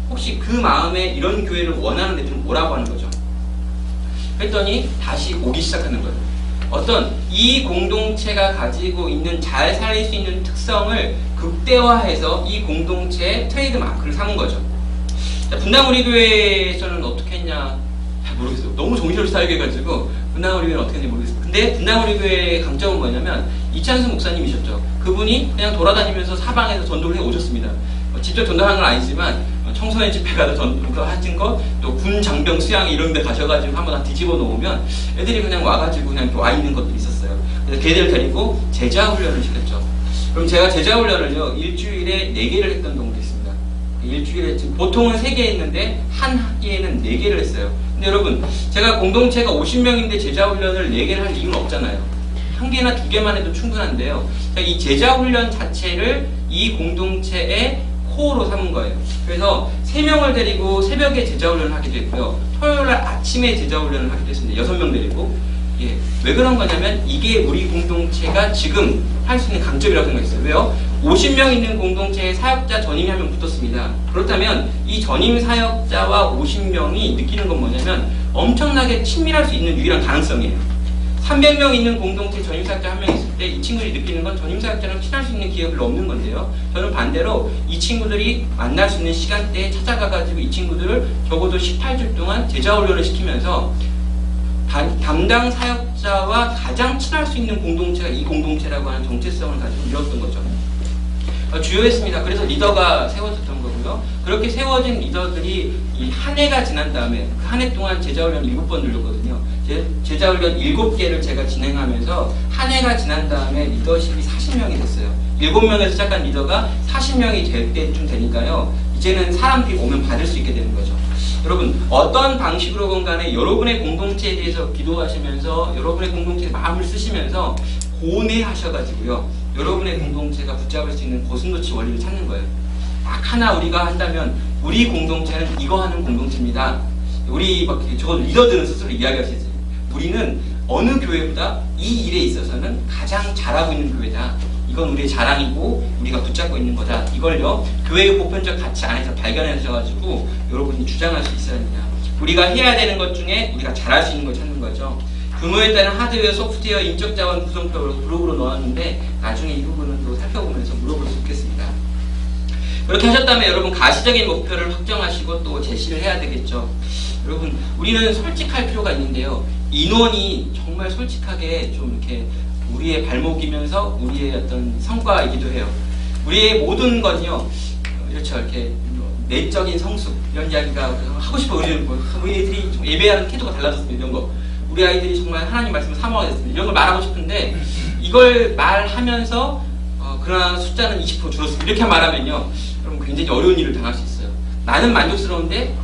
혹시 그 마음에 이런 교회를 원하는 애들은 오라고 하는 거죠. 그랬더니 다시 오기 시작하는 거예요. 어떤 이 공동체가 가지고 있는 잘 살릴 수 있는 특성을 극대화해서 이 공동체의 트레이드 마크를 삼은 거죠. 분당 우리 교회에서는 어떻게 했냐 모르겠어요. 너무 정신없이 살게 해가지고 분당 우리 교회는 어떻게 했는지 모르겠어요. 근데 분당 우리 교회의 강점은 뭐냐면, 이찬수 목사님이셨죠. 그분이 그냥 돌아다니면서 사방에서 전도를 해 오셨습니다. 직접 전도하는 건 아니지만 청소년 집회 가서 전도하신 거, 또 군 장병 수양 이런 데 가셔가지고 한번 다 뒤집어 놓으면 애들이 그냥 와가지고 그냥 와 있는 것들이 있었어요. 그래서 걔들 데리고 제자 훈련을 시켰죠. 그럼 제가 제자 훈련을요, 일주일에 4개를 했던 경우도 있습니다. 일주일에, 지금 보통은 3개 했는데 한 학기에는 4개를 했어요. 근데 여러분, 제가 공동체가 50명인데 제자 훈련을 4개를 할 이유는 없잖아요. 1개나 2개만 해도 충분한데요. 이 제자 훈련 자체를 이 공동체의 코어로 삼은 거예요. 그래서 3명을 데리고 새벽에 제자 훈련을 하기도 했고요. 토요일 아침에 제자 훈련을 하기도 했습니다. 6명 데리고. 예. 왜 그런 거냐면, 이게 우리 공동체가 지금 할 수 있는 강점이라고 생각했어요. 왜요? 50명 있는 공동체에 사역자 전임이 한 명 붙었습니다. 그렇다면 이 전임 사역자와 50명이 느끼는 건 뭐냐면, 엄청나게 친밀할 수 있는 유일한 가능성이에요. 300명 있는 공동체 전임 사역자 한 명 있을 때 이 친구들이 느끼는 건 전임 사역자랑 친할 수 있는 기회가 별로 없는 건데요. 저는 반대로 이 친구들이 만날 수 있는 시간대에 찾아가가지고 이 친구들을 적어도 18주 동안 제자 훈련을 시키면서 담당 사역자와 가장 친할 수 있는 공동체가 이 공동체라고 하는 정체성을 가지고 이뤘던 거죠. 주요했습니다. 그래서 리더가 세워졌던 거고요. 그렇게 세워진 리더들이 이 한 해가 지난 다음에, 그 한 해 동안 제자훈련 7번 들렸거든요. 제자훈련 7개를 제가 진행하면서 한 해가 지난 다음에 리더십이 40명이 됐어요. 7명에서 시작한 리더가 40명이 될 때쯤 되니까요, 이제는 사람들이 오면 받을 수 있게 되는 거죠. 여러분, 어떤 방식으로건 간에 여러분의 공동체에 대해서 기도하시면서 여러분의 공동체에 마음을 쓰시면서 고뇌하셔가지고요, 여러분의 공동체가 붙잡을 수 있는 고슴도치 원리를 찾는 거예요. 딱 하나 우리가 한다면, 우리 공동체는 이거 하는 공동체입니다. 적어도 리더들은 스스로 이야기하시지. 우리는 어느 교회보다 이 일에 있어서는 가장 잘하고 있는 교회다. 이건 우리의 자랑이고 우리가 붙잡고 있는 거다. 이걸요, 교회의 보편적 가치 안에서 발견하셔가지고 여러분이 주장할 수 있어야 합니다. 우리가 해야 되는 것 중에 우리가 잘할 수 있는 걸 찾는 거죠. 규모에 따른 하드웨어, 소프트웨어, 인적 자원 구성표를 블록으로 넣었는데 나중에 이 부분은 또 살펴보면서 물어볼 수 있겠습니다. 그렇게 하셨다면 여러분 가시적인 목표를 확정하시고 또 제시를 해야 되겠죠. 여러분 우리는 솔직할 필요가 있는데요. 인원이 정말 솔직하게 좀 이렇게 우리의 발목이면서 우리의 어떤 성과이기도 해요. 우리의 모든 건요, 그렇죠. 이렇게 내적인 성숙 이런 이야기가 하고 싶어. 우리 애들이 좀 예배하는 태도가 달라졌습니다. 이런 거. 우리 아이들이 정말 하나님 말씀을 사모하게 됐습니다. 이런 걸 말하고 싶은데 이걸 말하면서 그러나 숫자는 20% 줄었습니다. 이렇게 말하면요, 여러분 굉장히 어려운 일을 당할 수 있어요. 나는 만족스러운데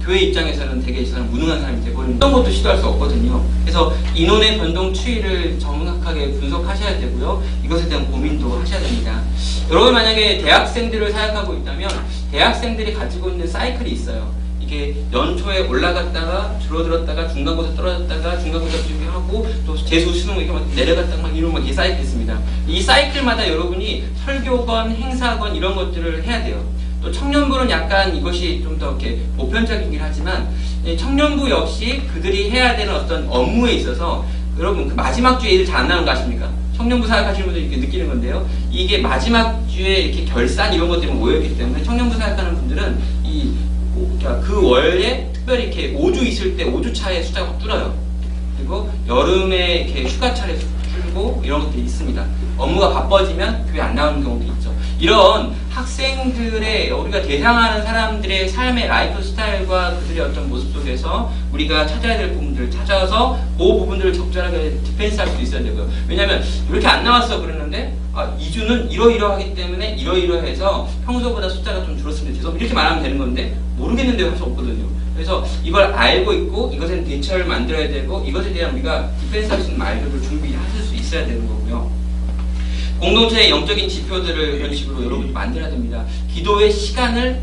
교회 입장에서는 되게 이 사람 무능한 사람이 되고는 어떤 것도 시도할 수 없거든요. 그래서 인원의 변동 추이를 정확하게 분석하셔야 되고요. 이것에 대한 고민도 하셔야 됩니다. 여러분 만약에 대학생들을 사역하고 있다면 대학생들이 가지고 있는 사이클이 있어요. 이게 연초에 올라갔다가 줄어들었다가 중간고사 떨어졌다가 중간고사 준비하고 또 재수 수능 이렇게 막 내려갔다가 막 이런 이 사이클이 있습니다. 이 사이클마다 여러분이 설교건 행사건 이런 것들을 해야 돼요. 또 청년부는 약간 이것이 좀 더 이렇게 보편적이긴 하지만 청년부 역시 그들이 해야 되는 어떤 업무에 있어서 여러분 그 마지막 주에 일 잘 안 나오는 거 아십니까? 청년부 사역하시는 분들이 이렇게 느끼는 건데요. 이게 마지막 주에 이렇게 결산 이런 것들이 모여있기 때문에 청년부 사역하는 분들은 그 월에 특별히 이렇게 5주 있을 때 5주 차에 숫자가 확 줄어요. 그리고 여름에 이렇게 휴가차례 줄고 이런 것들이 있습니다. 업무가 바빠지면 교회 안 나오는 경우도 있죠. 이런 학생들의 우리가 대상하는 사람들의 삶의 라이프 스타일과 그들의 어떤 모습 속에서 우리가 찾아야 될 부분들을 찾아서 그 부분들을 적절하게 디펜스할 수도 있어야 되고요. 왜냐하면 이렇게 안 나왔어 그랬는데 2주는 이러이러하기 때문에 이러이러해서 평소보다 숫자가 좀 줄었습니다. 죄송합니다. 이렇게 말하면 되는 건데 모르겠는데요 할 수 없거든요. 그래서 이걸 알고 있고 이것에 대처를 만들어야 되고 이것에 대한 우리가 디펜스할 수 있는 말들을 준비하실 수 있어야 되는 거고요. 공동체의 영적인 지표들을 이런 식으로 여러분이 만들어야 됩니다. 기도의 시간을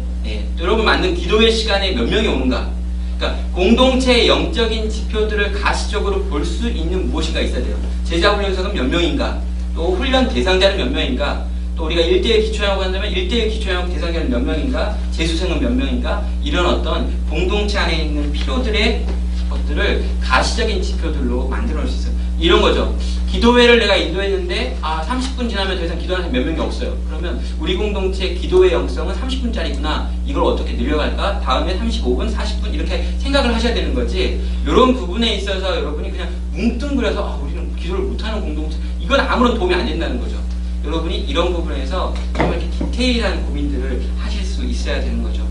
여러분 만든 기도의 시간에 몇 명이 오는가? 그러니까 공동체의 영적인 지표들을 가시적으로 볼 수 있는 무엇인가 있어야 돼요. 제자 훈련석은 몇 명인가? 또 훈련 대상자는 몇 명인가? 또 우리가 1대1 기초영역 한다면 1대1 기초영역 대상자는 몇 명인가? 재수생은 몇 명인가? 이런 어떤 공동체 안에 있는 필요들의 것들을 가시적인 지표들로 만들어 놓을 수 있어요. 이런 거죠. 기도회를 내가 인도했는데 30분 지나면 더 이상 기도하는 사람이 몇 명이 없어요. 그러면 우리 공동체 기도회 영성은 30분짜리구나. 이걸 어떻게 늘려갈까? 다음에 35분, 40분 이렇게 생각을 하셔야 되는 거지. 이런 부분에 있어서 여러분이 그냥 뭉뚱그려서 우리는 기도를 못하는 공동체 이건 아무런 도움이 안 된다는 거죠. 여러분이 이런 부분에서 정말 이렇게 디테일한 고민들을 하실 수 있어야 되는 거죠.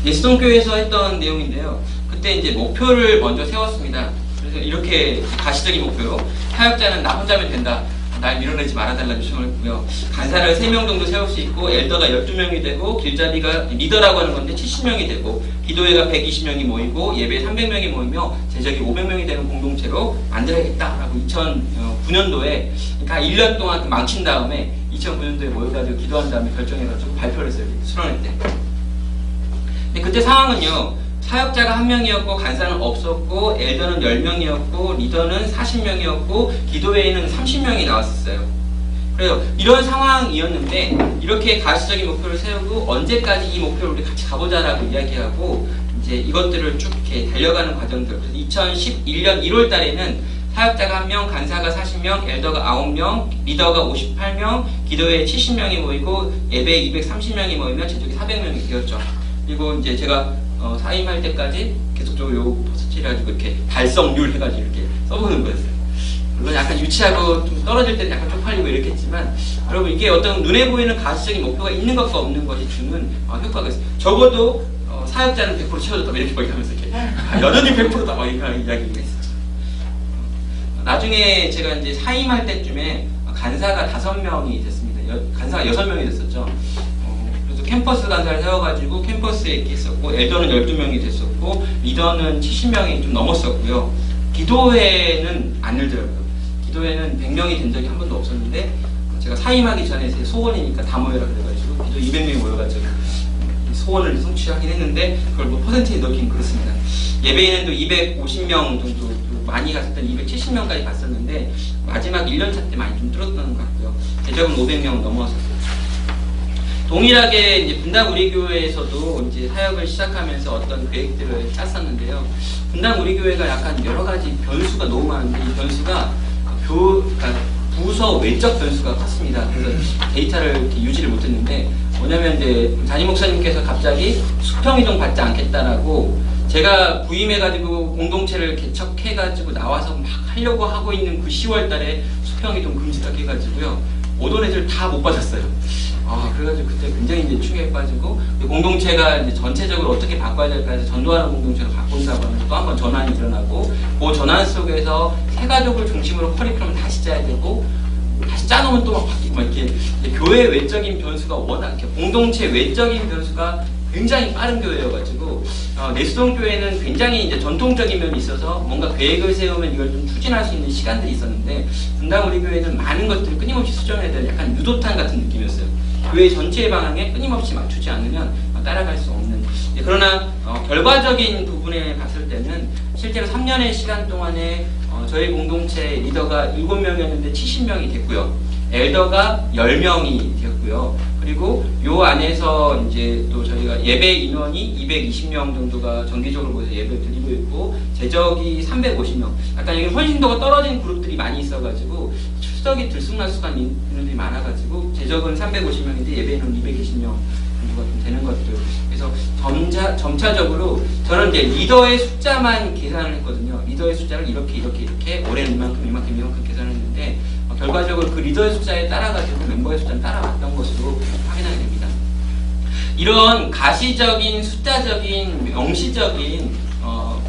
예수동교회에서 했던 내용인데요. 그때 이제 목표를 먼저 세웠습니다. 그래서 이렇게 가시적인 목표로 사역자는 나 혼자면 된다. 날 밀어내지 말아달라는 요청을 했고요. 간사를 3명 정도 세울 수 있고 엘더가 12명이 되고 길자리가 리더라고 하는 건데 70명이 되고 기도회가 120명이 모이고 예배 300명이 모이며 제적이 500명이 되는 공동체로 만들어야겠다라고 2009년도에 그러니까 1년 동안 망친 다음에 2009년도에 모여가지고 기도한 다음에 결정해가지고 발표를 했어요. 수련회 때. 근데 그때 상황은요. 사역자가 1명이었고 간사는 없었고 엘더는 10명이었고 리더는 40명이었고 기도회에는 30명이 나왔었어요. 그래서 이런 상황이었는데 이렇게 가시적인 목표를 세우고 언제까지 이 목표를 우리 같이 가보자라고 이야기하고 이제 이것들을 쭉 이렇게 달려가는 과정들. 그래서 2011년 1월 달에는 사역자가 1명, 간사가 40명, 엘더가 9명, 리더가 58명, 기도회에 70명이 모이고 예배에 230명이 모이면 제적이 400명이 되었죠. 그리고 이제 제가 사임할 때까지 계속적으로 요 포스트를 해가지고 이렇게 달성률 해가지고 이렇게 써보는 거였어요. 물론 약간 유치하고 좀 떨어질 때는 약간 쪽팔리고 이렇게 했지만 여러분 이게 어떤 눈에 보이는 가시적인 목표가 있는 것과 없는 것이 주는 효과가 있어요. 적어도 사역자는 100% 채워줬다 이렇게 얘기하면서 이렇게 여전히 100%다 막 이런 이야기가 있었죠. 나중에 제가 이제 사임할 때쯤에 간사가 5명이 됐습니다. 간사가 6명이 됐었죠. 캠퍼스 간사를 세워가지고 캠퍼스에 이렇게 있었고 엘더는 12명이 됐었고 리더는 70명이 좀 넘었었고요. 기도회는 안 늘더라고요. 기도회는 100명이 된 적이 한 번도 없었는데 제가 사임하기 전에 제 소원이니까 다 모여라 그래가지고 기도 200명이 모여가지고 소원을 성취하긴 했는데 그걸 뭐 퍼센트에 넣긴 그렇습니다. 예배인은 또 250명 정도 많이 갔을 때는 270명까지 갔었는데 마지막 1년차 때 많이 좀 줄었던 것 같고요. 대적은 500명 넘어섰어요. 동일하게 이제 분당 우리 교회에서도 이제 사역을 시작하면서 어떤 계획들을 짰었는데요. 분당 우리 교회가 약간 여러 가지 변수가 너무 많은데 이 변수가 그러니까 부서 외적 변수가 컸습니다. 그래서 데이터를 이렇게 유지를 못했는데 뭐냐면 이제 담임 목사님께서 갑자기 수평이동 받지 않겠다라고 제가 부임해가지고 공동체를 개척해가지고 나와서 막 하려고 하고 있는 그 10월달에 수평이동 금지 딱 해가지고요. 오던 애들 다 못 받았어요. 그래가지고 그때 굉장히 이제 충격에 빠지고 공동체가 이제 전체적으로 어떻게 바꿔야 될까 해서 전도하는 공동체로 바꾼다고 하면서 또 한 번 전환이 일어나고 그 전환 속에서 새 가족을 중심으로 커리큘럼을 다시 짜야 되고 다시 짜놓으면 또 막 바뀌고 막 이렇게 교회 외적인 변수가 워낙 이렇게 공동체 외적인 변수가 굉장히 빠른 교회여가지고 내수동 교회는 굉장히 이제 전통적인 면이 있어서 뭔가 계획을 세우면 이걸 좀 추진할 수 있는 시간들이 있었는데 분당 우리 교회는 많은 것들을 끊임없이 수정해야 되는 약간 유도탄 같은 느낌이었어요. 교회 전체의 방향에 끊임없이 맞추지 않으면 따라갈 수 없는. 그러나 결과적인 부분에 봤을 때는 실제로 3년의 시간 동안에 저희 공동체 리더가 7명이었는데 70명이 됐고요. 엘더가 10명이 되었고요. 그리고 요 안에서 이제 또 저희가 예배 인원이 220명 정도가 정기적으로 모여서 예배를 드리고 있고 제적이 350명. 약간 여기 헌신도가 떨어진 그룹들이 많이 있어가지고 출석이 들쑥날쑥한 인원들이 많아가지고 제적은 350명인데 예배 인원 220명 정도가 좀 되는 것들. 그래서 점차적으로 저는 이제 리더의 숫자만 계산을 했거든요. 리더의 숫자를 이렇게 올해는 이만큼 계산을 했는데 결과적으로 그 리더의 숫자에 따라가지고 멤버의 숫자는 따라왔던 것으로 확인하게 됩니다. 이런 가시적인, 숫자적인, 명시적인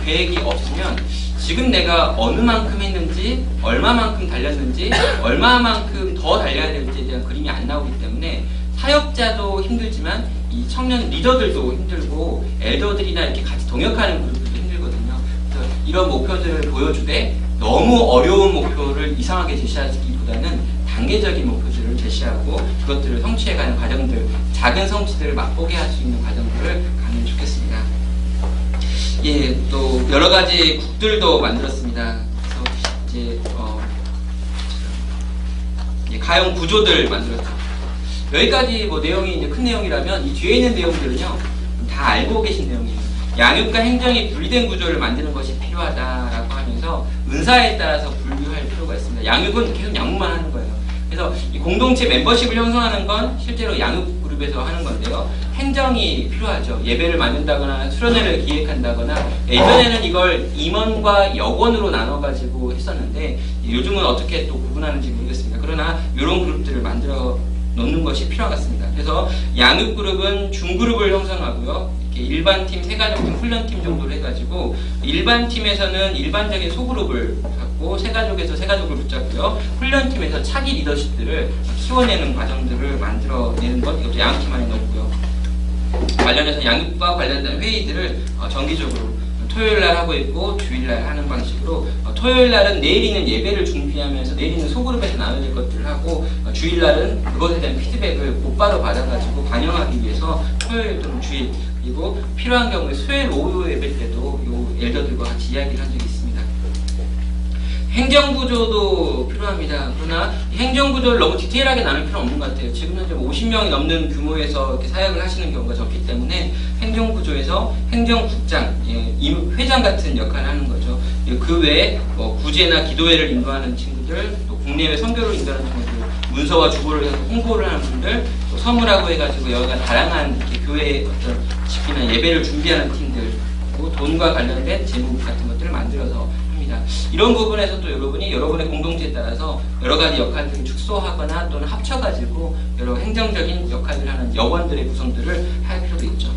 계획이 없으면 지금 내가 어느 만큼 했는지, 얼마만큼 달렸는지, 얼마만큼 더 달려야 될지에 대한 그림이 안 나오기 때문에 사역자도 힘들지만 이 청년 리더들도 힘들고 엘더들이나 이렇게 같이 동역하는 그룹들도 힘들거든요. 그래서 이런 목표들을 보여주되 너무 어려운 목표를 이상하게 제시하기보다는 단계적인 목표들을 제시하고 그것들을 성취해가는 과정들, 작은 성취들을 맛보게 할 수 있는 과정들을 가면 좋겠습니다. 예, 또 여러 가지 국들도 만들었습니다. 그래서 이제 가용 구조들 만들었죠. 여기까지 뭐 내용이 이제 큰 내용이라면 이 뒤에 있는 내용들은요 다 알고 계신 내용이에요. 양육과 행정이 분리된 구조를 만드는 것이 필요하다라고 하면서 은사에 따라서 분류할 필요가 있습니다. 양육은 계속 양육만 하는 거예요. 그래서 이 공동체 멤버십을 형성하는 건 실제로 양육 그룹에서 하는 건데요. 행정이 필요하죠. 예배를 만든다거나 수련회를 기획한다거나 예전에는 이걸 임원과 여권으로 나눠가지고 했었는데 요즘은 어떻게 또 구분하는지 모르겠습니다. 그러나 이런 그룹들을 만들어 놓는 것이 필요하겠습니다. 그래서 양육 그룹은 중그룹을 형성하고요. 이렇게 일반 팀, 세가족팀, 훈련팀 정도로 해가지고 일반 팀에서는 일반적인 소그룹을 갖고 세가족에서 세가족을 붙잡고요. 훈련팀에서 차기 리더십들을 키워내는 과정들을 만들어내는 것, 이것도 양육팀 안에 넣고요. 관련해서 양육과 관련된 회의들을 정기적으로 토요일날 하고 있고 주일날 하는 방식으로 토요일날은 내일 있는 예배를 준비하면서 내일 있는 소그룹에서 나눠야 될 것들을 하고 주일날은 그것에 대한 피드백을 곧바로 받아가지고 반영하기 위해서 토요일 또는 주일 그리고 필요한 경우에 수요일 오후 예배 때도 요 엘더들과 같이 이야기를 한 적이 있습니다. 행정구조도 필요합니다. 그러나 행정구조를 너무 디테일하게 나눌 필요는 없는 것 같아요. 지금 현재 50명이 넘는 규모에서 이렇게 사역을 하시는 경우가 적기 때문에 행정구조에서 행정국장, 회장 같은 역할을 하는 거죠. 그 외에 뭐 구제나 기도회를 인도하는 친구들, 또 국내외 선교를 인도하는 친구들, 문서와 주보를 해서 홍보를 하는 분들, 또 서무라고 해가지고 여기가 다양한 교회 어떤 집이나 예배를 준비하는 팀들, 그리고 돈과 관련된 재무 같은 것들을 만들어서 합니다. 이런 부분에서 또 여러분의 공동체에 따라서 여러 가지 역할들을 축소하거나 또는 합쳐가지고 여러 행정적인 역할을 하는 여원들의 구성들을 할 필요도 있죠.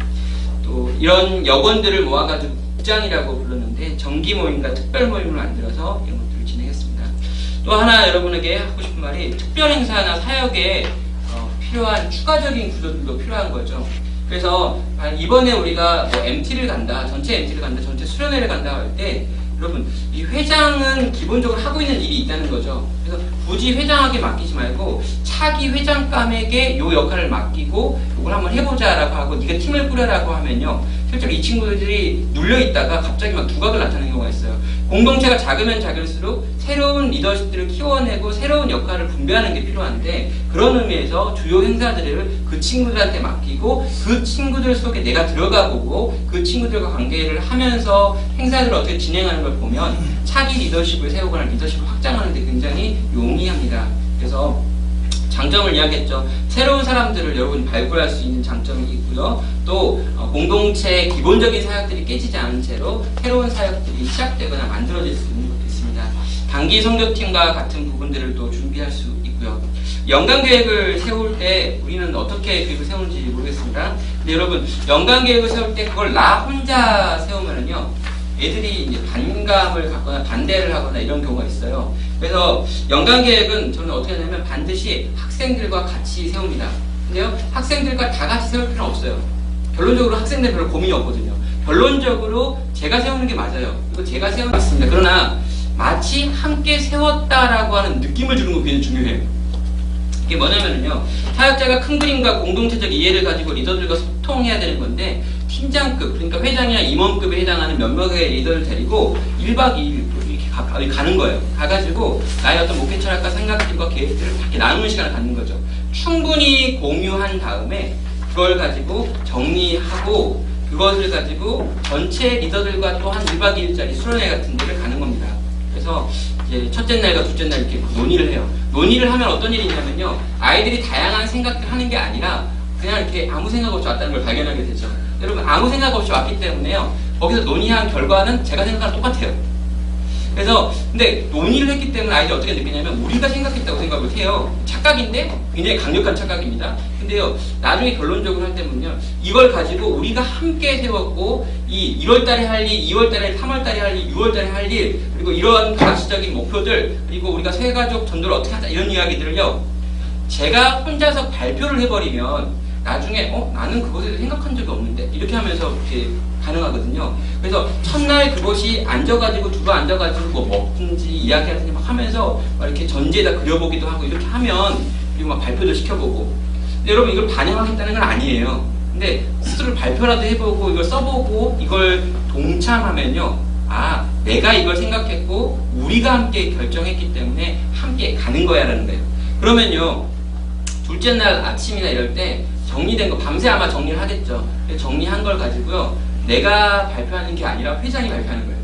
또 이런 여원들을 모아가지고 국장이라고 불렀는데 정기 모임과 특별 모임을 만들어서 이런 것들을 진행했습니다. 또 하나 여러분에게 하고 싶은 말이 특별 행사나 사역에 필요한 추가적인 구조들도 필요한 거죠. 그래서 이번에 우리가 뭐 MT를 간다, 전체 MT를 간다, 전체 수련회를 간다 할 때 여러분 이 회장은 기본적으로 하고 있는 일이 있다는 거죠. 그래서 굳이 회장에게 맡기지 말고 차기 회장감에게 요 역할을 맡기고 이걸 한번 해보자라고 하고 네가 팀을 꾸려라고 하면요. 실제로 이 친구들이 눌려있다가 갑자기 막 두각을 나타내는 경우가 있어요. 공동체가 작으면 작을수록 새로운 리더십들을 키워내고 새로운 역할을 분배하는 게 필요한데, 그런 의미에서 주요 행사들을 그 친구들한테 맡기고 그 친구들 속에 내가 들어가 보고 그 친구들과 관계를 하면서 행사들을 어떻게 진행하는 걸 보면 차기 리더십을 세우거나 리더십을 확장하는 데 굉장히 용이합니다. 그래서 장점을 이야기했죠. 새로운 사람들을 여러분이 발굴할 수 있는 장점이 있고요. 또 공동체의 기본적인 사역들이 깨지지 않은 채로 새로운 사역들이 시작되거나 만들어질 수 있는 것도 있습니다. 단기 선교팀과 같은 부분들을 또 준비할 수 있고요. 연간 계획을 세울 때 우리는 어떻게 계획을 세우는지 모르겠습니다. 근데 여러분, 연간 계획을 세울 때 그걸 나 혼자 세우면은요, 애들이 이제 반감을 갖거나 반대를 하거나 이런 경우가 있어요. 그래서 연간 계획은 저는 어떻게 하냐면 반드시 학생들과 같이 세웁니다. 근데요, 학생들과 다 같이 세울 필요는 없어요. 결론적으로 학생들 별로 고민이 없거든요. 결론적으로 제가 세우는 게 맞아요. 이거 제가 세우는 게 맞습니다. 그러나 마치 함께 세웠다라고 하는 느낌을 주는 거 굉장히 중요해요. 이게 뭐냐면요, 사역자가 큰 그림과 공동체적 이해를 가지고 리더들과 소통해야 되는 건데, 팀장급, 그러니까 회장이나 임원급에 해당하는 몇 명의 리더를 데리고 1박 2일 이렇게 가는 거예요. 가가지고 나의 어떤 목표 철학과 생각들과 계획들을 이렇게 나누는 시간을 갖는 거죠. 충분히 공유한 다음에 그걸 가지고 정리하고 그것을 가지고 전체 리더들과 또 한 1박 2일짜리 수련회 같은 데를 가는 겁니다. 그래서 이제 첫째 날과 둘째 날 이렇게 논의를 해요. 논의를 하면 어떤 일이 있냐면요, 아이들이 다양한 생각들을 하는 게 아니라 그냥 이렇게 아무 생각 없이 왔다는 걸 발견하게 되죠. 여러분, 아무 생각 없이 왔기 때문에요, 거기서 논의한 결과는 제가 생각하는 똑같아요. 그래서 근데 논의를 했기 때문에 아이들이 어떻게 느끼냐면 우리가 생각했다고 생각을 해요. 착각인데 굉장히 강력한 착각입니다. 근데요, 나중에 결론적으로 할 때는요, 이걸 가지고 우리가 함께 세웠고 이 1월달에 할 일, 2월달에, 3월달에 할 일, 6월달에 할 일, 그리고 이러한 가시적인 목표들, 그리고 우리가 세가족 전도를 어떻게 하자, 이런 이야기들을요, 제가 혼자서 발표를 해버리면 나중에 나는 그것에 대해서 생각한 적이 없는데 이렇게 하면서 이렇게 가능하거든요. 그래서 첫날 그것이 앉아가지고 두고 앉아가지고 뭐 먹든지 이야기하든지 막 하면서 막 이렇게 전지에다 그려보기도 하고 이렇게 하면, 그리고 막 발표도 시켜보고. 근데 여러분, 이걸 반영하겠다는 건 아니에요. 근데 스스로 발표라도 해보고 이걸 써보고 이걸 동참하면요, 아, 내가 이걸 생각했고 우리가 함께 결정했기 때문에 함께 가는 거야 라는 거예요. 그러면요, 둘째 날 아침이나 이럴 때 정리된 거, 밤새 아마 정리를 하겠죠. 정리한 걸 가지고요, 내가 발표하는 게 아니라 회장이 발표하는 거예요.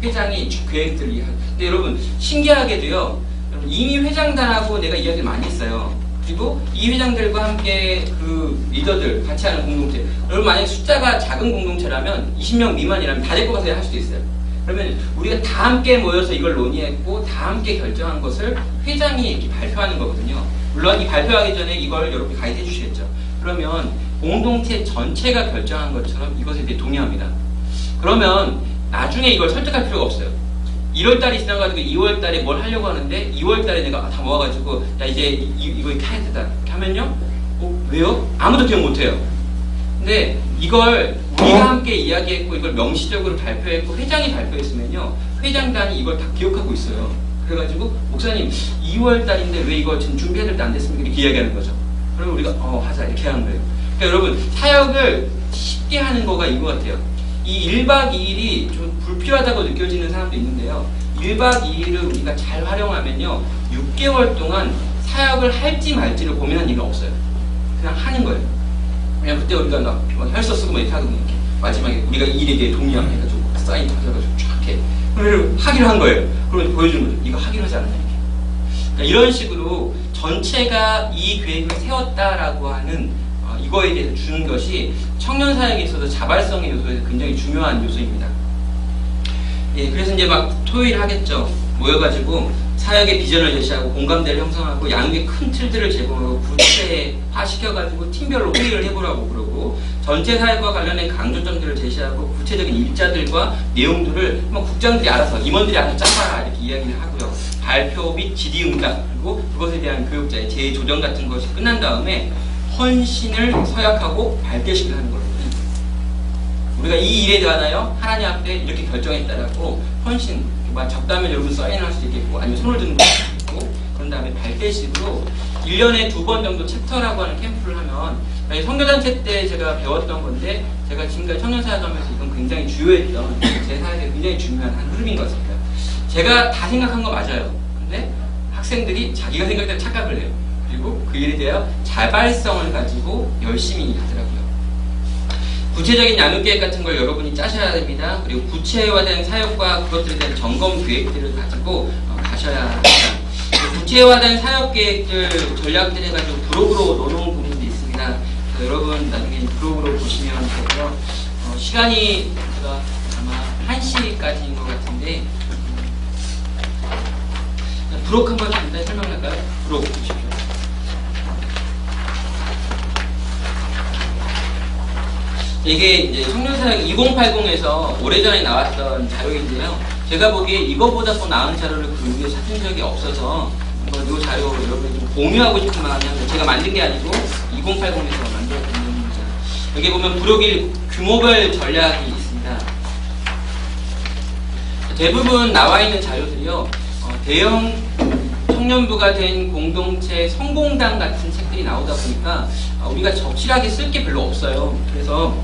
회장이 계획들을 이야기하고. 근데 여러분, 신기하게도요, 이미 회장단하고 내가 이야기를 많이 했어요. 그리고 이 회장들과 함께 그 리더들 같이 하는 공동체, 여러분 만약에 숫자가 작은 공동체라면 20명 미만이라면 다 데리고 가서 할 수도 있어요. 그러면 우리가 다 함께 모여서 이걸 논의했고 다 함께 결정한 것을 회장이 이렇게 발표하는 거거든요. 물론 이 발표하기 전에 이걸 여러분이 가이드 해주시겠죠. 그러면 공동체 전체가 결정한 것처럼 이것에 대해 동의합니다. 그러면 나중에 이걸 설득할 필요가 없어요. 1월달이 지나가지고 2월달에 뭘 하려고 하는데 2월달에 내가 다 모아가지고 야 이제 이거 이렇게 해야 된다 이렇게 하면요, 왜요? 아무도 기억 못해요. 근데 이걸 우리가 함께 이야기했고 이걸 명시적으로 발표했고 회장이 발표했으면요, 회장단이 이걸 다 기억하고 있어요. 그래가지고 목사님 2월달인데 왜 이거 지금 준비해야 될 때 안 됐습니까? 이렇게 이야기하는 거죠. 그러면 우리가 하자 이렇게 하는 거예요. 그러니까 여러분, 사역을 쉽게 하는 거가 이거 같아요. 이 1박 2일이 좀 불필요하다고 느껴지는 사람도 있는데요, 1박 2일을 우리가 잘 활용하면요, 6개월 동안 사역을 할지 말지를 고민한 일은 없어요. 그냥 하는 거예요. 그냥 그때 우리가 막 혈서 쓰고 막 이렇게 하고 이렇게 마지막에 우리가 이 일에 대해 동의하게 해가지고 사인 하셔가지고 쫙 해. 그러면 하기로 한 거예요. 그러면 보여주는 거죠. 이거 하기로 하지 않았냐 이렇게. 그러니까 이런 식으로 전체가 이 계획을 세웠다라고 하는 이거에 대해서 주는 것이 청년 사역에 있어서 자발성의 요소에서 굉장히 중요한 요소입니다. 예, 그래서 이제 막 토요일 하겠죠. 모여가지고 사역의 비전을 제시하고 공감대를 형성하고 양육의 큰 틀들을 제공하고 구체화시켜가지고 팀별로 회의를 해보라고 그러고, 전체 사역과 관련된 강조점들을 제시하고 구체적인 일자들과 내용들을 국장들이 알아서, 임원들이 알아서 짜봐라 이렇게 이야기를 하고요. 발표 및 질의응답, 그리고 그것에 대한 교육자의 재조정 같은 것이 끝난 다음에 헌신을 서약하고 발대식을 하는 거거든요. 우리가 이 일에 대하여 하나님 앞에 이렇게 결정했다라고 헌신, 적다면 여러분 사인할 수도 있겠고 아니면 손을 드는 것도 있고, 그런 다음에 발대식으로 1년에 2번 정도 챕터라고 하는 캠프를 하면, 선교단체 때 제가 배웠던 건데 제가 지금까지 청년사역하면서 이건 굉장히 주요했던, 제 사역에 굉장히 중요한 한 흐름인 것 같습니다. 제가 다 생각한 거 맞아요. 근데 학생들이 자기가 생각대로 착각을 해요. 그리고 그 일에 대한 자발성을 가지고 열심히 하더라고요. 구체적인 양육 계획 같은 걸 여러분이 짜셔야 됩니다. 그리고 구체화된 사역과 그것들에 대한 점검 계획들을 가지고 가셔야 합니다. 구체화된 사역 계획들, 전략들 해가지고 블로그로 넣어놓은 부분도 있습니다. 여러분 나중에 블로그로 보시면 되고요. 시간이 제가 아마 1시까지인 것 같은데 브록 한번 간단히 설명할까요? 브록 보십시오. 이게 이제 청년사역 2080에서 오래전에 나왔던 자료인데요. 제가 보기에 이거보다 더 나은 자료를 그 위에 찾은 적이 없어서 한번 이 자료 여러분이 좀 공유하고 싶은 마음이 합니다. 제가 만든 게 아니고 2080에서 만들었던 겁니다. 여기 보면 브록이 규모별 전략이 있습니다. 대부분 나와 있는 자료들이요. 대형 청년부가 된 공동체 성공담 같은 책들이 나오다 보니까 우리가 적실하게 쓸 게 별로 없어요. 그래서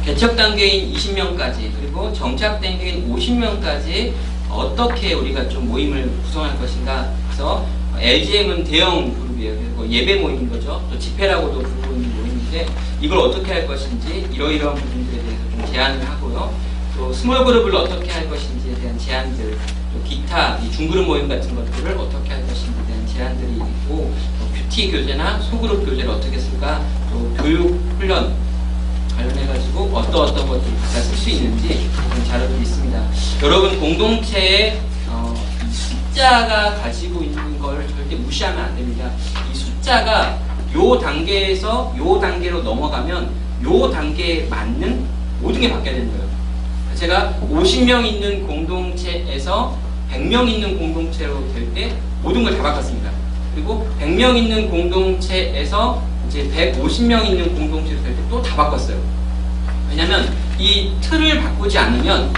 개척 단계인 20명까지 그리고 정착 단계인 50명까지 어떻게 우리가 좀 모임을 구성할 것인가. 그래서 LGM은 대형 그룹이에요. 그리고 예배 모임인 거죠. 또 집회라고도 부르고 있는 모임인데 이걸 어떻게 할 것인지 이러이러한 부분들에 대해서 좀 제안을 하고요. 또 스몰 그룹을 어떻게 할 것인지에 대한 제안들, 또 기타 이 중그룹 모임 같은 것들을 어떻게 할 것인지에 대한 제안들이 있고, 또 큐티 교재나 소그룹 교재를 어떻게 쓸까, 또 교육 훈련 관련해가지고 어떤 것들을 갖다 쓸 수 있는지 그런 자료들이 있습니다. 여러분 공동체의 숫자가 가지고 있는 걸 절대 무시하면 안 됩니다. 이 숫자가 요 단계에서 요 단계로 넘어가면 요 단계에 맞는 모든 게 바뀌어야 되는 거예요. 제가 50명 있는 공동체에서 100명 있는 공동체로 될 때 모든 걸 다 바꿨습니다. 그리고 100명 있는 공동체에서 이제 150명 있는 공동체로 될 때 또 다 바꿨어요. 왜냐면 이 틀을 바꾸지 않으면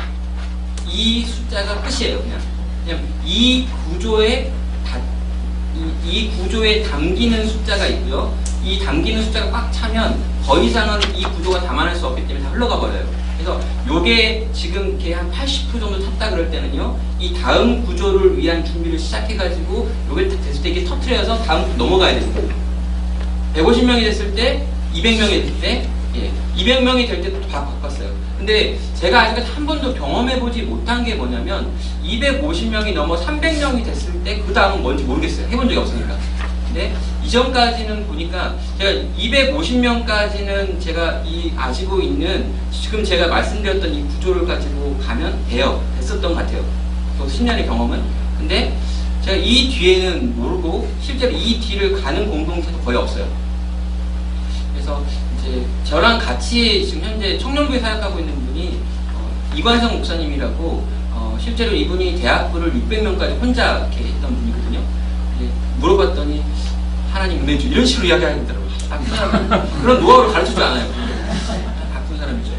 이 숫자가 끝이에요. 그냥 이 구조에 담기는 숫자가 있고요. 이 담기는 숫자가 꽉 차면 더 이상은 이 구조가 담아낼 수 없기 때문에 다 흘러가 버려요. 그래서 요게 지금 이렇게 한 80% 정도 탔다 그럴 때는요, 이 다음 구조를 위한 준비를 시작해가지고 요게 됐을 때 이게 터트려서 다음 넘어가야 됩니다. 150명이 됐을 때, 200명이 됐을 때, 200명이 될 때도 다 바꿨어요. 근데 제가 아직까지 한 번도 경험해보지 못한 게 뭐냐면 250명이 넘어 300명이 됐을 때 그 다음은 뭔지 모르겠어요. 해본 적이 없으니까. 근데 이전까지는 보니까 제가 250명까지는 제가 가지고 있는 지금 제가 말씀드렸던 이 구조를 가지고 가면 됐었던 것 같아요. 또 10년의 경험은. 근데 제가 이 뒤에는 모르고 실제로 이 뒤를 가는 공동체도 거의 없어요. 그래서 이제 저랑 같이 지금 현재 청년부에 사역하고 있는 분이 이관성 목사님이라고 실제로 이분이 대학부를 600명까지 혼자 이렇게 했던 분이거든요. 물어봤더니 하나님 은혜 주 이런 식으로 이야기하더라고요. 그 사람은 그런 노하우를 가르쳐주지 않아요. 바쁜 사람이죠.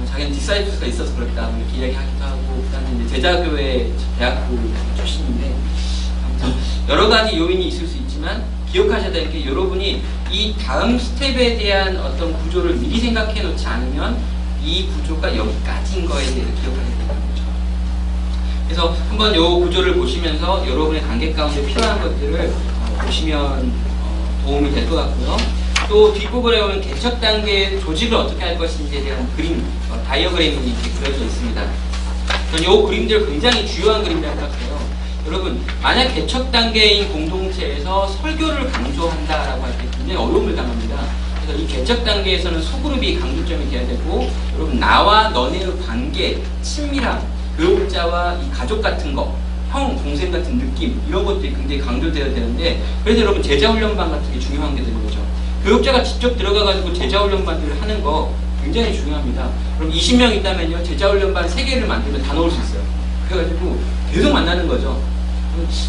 자기는 디사이플스가 있어서 그렇다 이렇게 이야기하기도 하고, 그다음에 이제 제자교회 대학부 출신인데, 아무튼 여러 가지 요인이 있을 수 있지만 기억하셔야 될 게, 여러분이 이 다음 스텝에 대한 어떤 구조를 미리 생각해 놓지 않으면 이 구조가 여기까지인 거에 대해서 기억하셔야 되는 거죠. 그래서 한번 이 구조를 보시면서 여러분의 관계 가운데 필요한 것들을 보시면 도움이 될 것 같고요. 또 뒷부분에 보면 개척 단계의 조직을 어떻게 할 것인지에 대한 그림, 다이어그램이 이렇게 그려져 있습니다. 저는 이 그림들 굉장히 중요한 그림이라고 생각해요. 여러분, 만약 개척 단계인 공동체에서 설교를 강조한다라고 할 때 굉장히 어려움을 당합니다. 그래서 이 개척 단계에서는 소그룹이 강조점이 돼야 되고, 여러분 나와 너네의 관계, 친밀함, 교육자와 이 가족 같은 거, 형, 동생 같은 느낌, 이런 것들이 굉장히 강조되어야 되는데, 그래서 여러분 제자훈련반 같은 게 중요한 게 되는 거죠. 교육자가 직접 들어가가지고 제자훈련반들을 하는 거 굉장히 중요합니다. 그럼 20명 있다면요, 제자훈련반 3개를 만들면 다 넣을 수 있어요. 그래가지고 계속 만나는 거죠.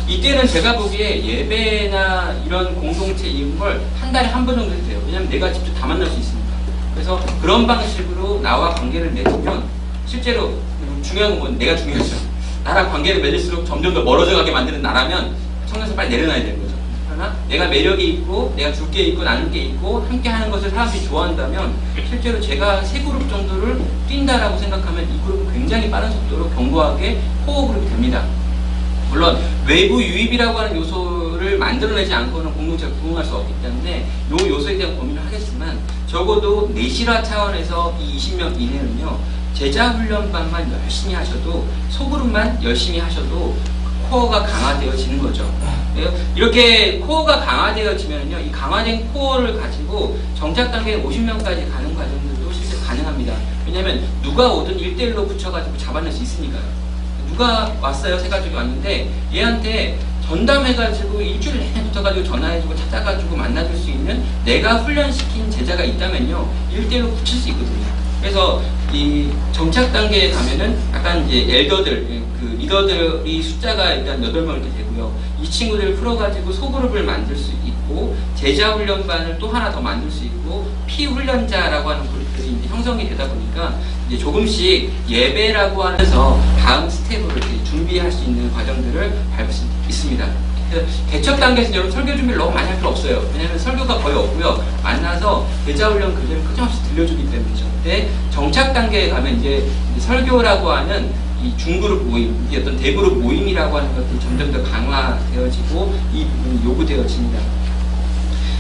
이때는 제가 보기에 예배나 이런 공동체 이런 걸 한 달에 한 번 정도 해도 돼요. 왜냐면 내가 직접 다 만날 수 있으니까. 그래서 그런 방식으로 나와 관계를 맺으면, 실제로 중요한 건 내가 중요하죠. 나랑 관계를 맺을수록 점점 더 멀어져 가게 만드는 나라면 청년사 빨리 내려놔야 되는 거죠. 그러나 내가 매력이 있고 내가 줄 게 있고 나눌 게 있고 함께 하는 것을 사람들이 좋아한다면 실제로 제가 세 그룹 정도를 뛴다라고 생각하면 이 그룹은 굉장히 빠른 속도로 견고하게 코어 그룹이 됩니다. 물론 외부 유입이라고 하는 요소를 만들어내지 않고는 공동체가 부흥할 수 없기 때문에 이 요소에 대한 고민을 하겠지만 적어도 내실화 차원에서 이 20명 이내는요 제자 훈련반만 열심히 하셔도 소그룹만 열심히 하셔도 코어가 강화되어지는 거죠. 이렇게 코어가 강화되어지면요 이 강화된 코어를 가지고 정착 단계에 50명까지 가는 과정들도 실제 가능합니다. 왜냐하면 누가 오든 1대1로 붙여가지고 잡아낼 수 있으니까요. 누가 왔어요? 세 가족이 왔는데 얘한테 전담해가지고 일주일 내내 붙어가지고 전화해주고 찾아가지고 만나줄 수 있는 내가 훈련시킨 제자가 있다면요 1대1로 붙일 수 있거든요. 그래서 이 정착 단계에 가면은 약간 이제 엘더들, 그 리더들이 숫자가 일단 8명 이렇게 되고요. 이 친구들을 풀어가지고 소그룹을 만들 수 있고 제자 훈련반을 또 하나 더 만들 수 있고 피훈련자라고 하는 그룹들이 이제 형성이 되다 보니까 이제 조금씩 예배라고 하면서 다음 스텝으로 이렇게 준비할 수 있는 과정들을 밟을 수 있습니다. 그래서 개척 단계에서 여러분 설교 준비를 너무 많이 할 필요 없어요. 왜냐하면 설교가 거의 없고요. 만나서 제자훈련 그대로 끊임없이 들려주기 때문이죠. 근데 정착 단계에 가면 이제 설교라고 하는 이 중그룹 모임, 이 어떤 대그룹 모임이라고 하는 것들이 점점 더 강화되어지고 이 부분이 요구되어집니다.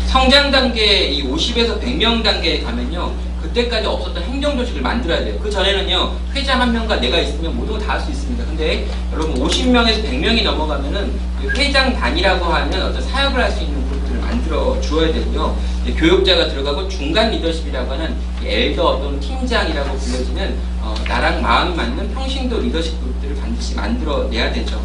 성장 단계, 이 50에서 100명 단계에 가면요. 그때까지 없었던 행정 조직을 만들어야 돼요. 그 전에는요, 회장 한 명과 내가 있으면 모두 다 할 수 있습니다. 근데 여러분 50명에서 100명이 넘어가면은 회장 단이라고 하는 어떤 사역을 할 수 있는 그룹들을 만들어 주어야 되고요. 교육자가 들어가고 중간 리더십이라고 하는 엘더 또는 팀장이라고 불려지는 나랑 마음이 맞는 평신도 리더십 그룹들을 반드시 만들어내야 되죠.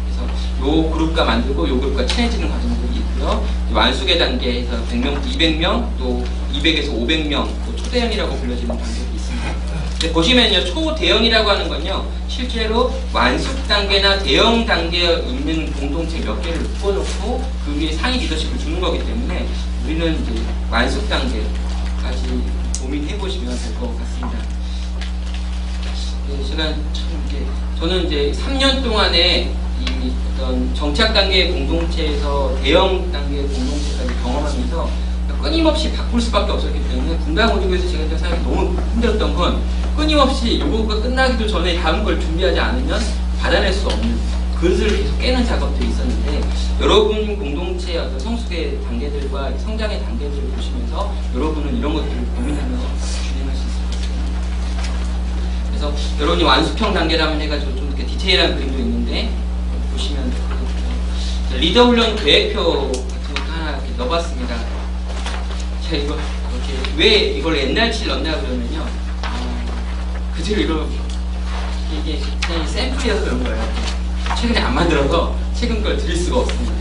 그래서 요 그룹과 만들고 요 그룹과 친해지는 과정들이 있고요. 완수계 단계에서 100명, 200명, 또 200에서 500명, 또 초대형이라고 불려지는 단계도 있습니다. 근데 보시면요, 초대형이라고 하는 건요, 실제로 완숙 단계나 대형 단계에 있는 공동체 몇 개를 묶어놓고 그 위에 상위 리더십을 주는 거기 때문에 우리는 이제 완숙 단계까지 고민해 보시면 될 것 같습니다. 네, 제가 참 이렇게 저는 이제 3년 동안에 이 어떤 정착 단계의 공동체에서 대형 단계의 공동체까지 경험하면서 끊임없이 바꿀 수밖에 없었기 때문에 분당 오리고에서 제가 했던 사역이 너무 힘들었던 건 끊임없이 요거가 끝나기도 전에 다음 걸 준비하지 않으면 받아낼 수 없는 그릇을 계속 깨는 작업들이 있었는데 여러분 공동체의 어떤 성숙의 단계들과 성장의 단계들을 보시면서 여러분은 이런 것들을 고민하면서 진행할 수 있을 것 같습니다. 그래서 여러분이 완수평 단계라면 해가지고 좀 이렇게 디테일한 그림도 있는데 보시면 되거든요. 리더 훈련 계획표 같은 것도 하나 이렇게 넣어봤습니다. 제가 이거 이렇게 왜 이걸 옛날치 넣냐 그러면요, 그대로 이게 그냥 샘플이어서 그런 거예요. 최근에 안 만들어서 최근 걸 드릴 수가 없습니다.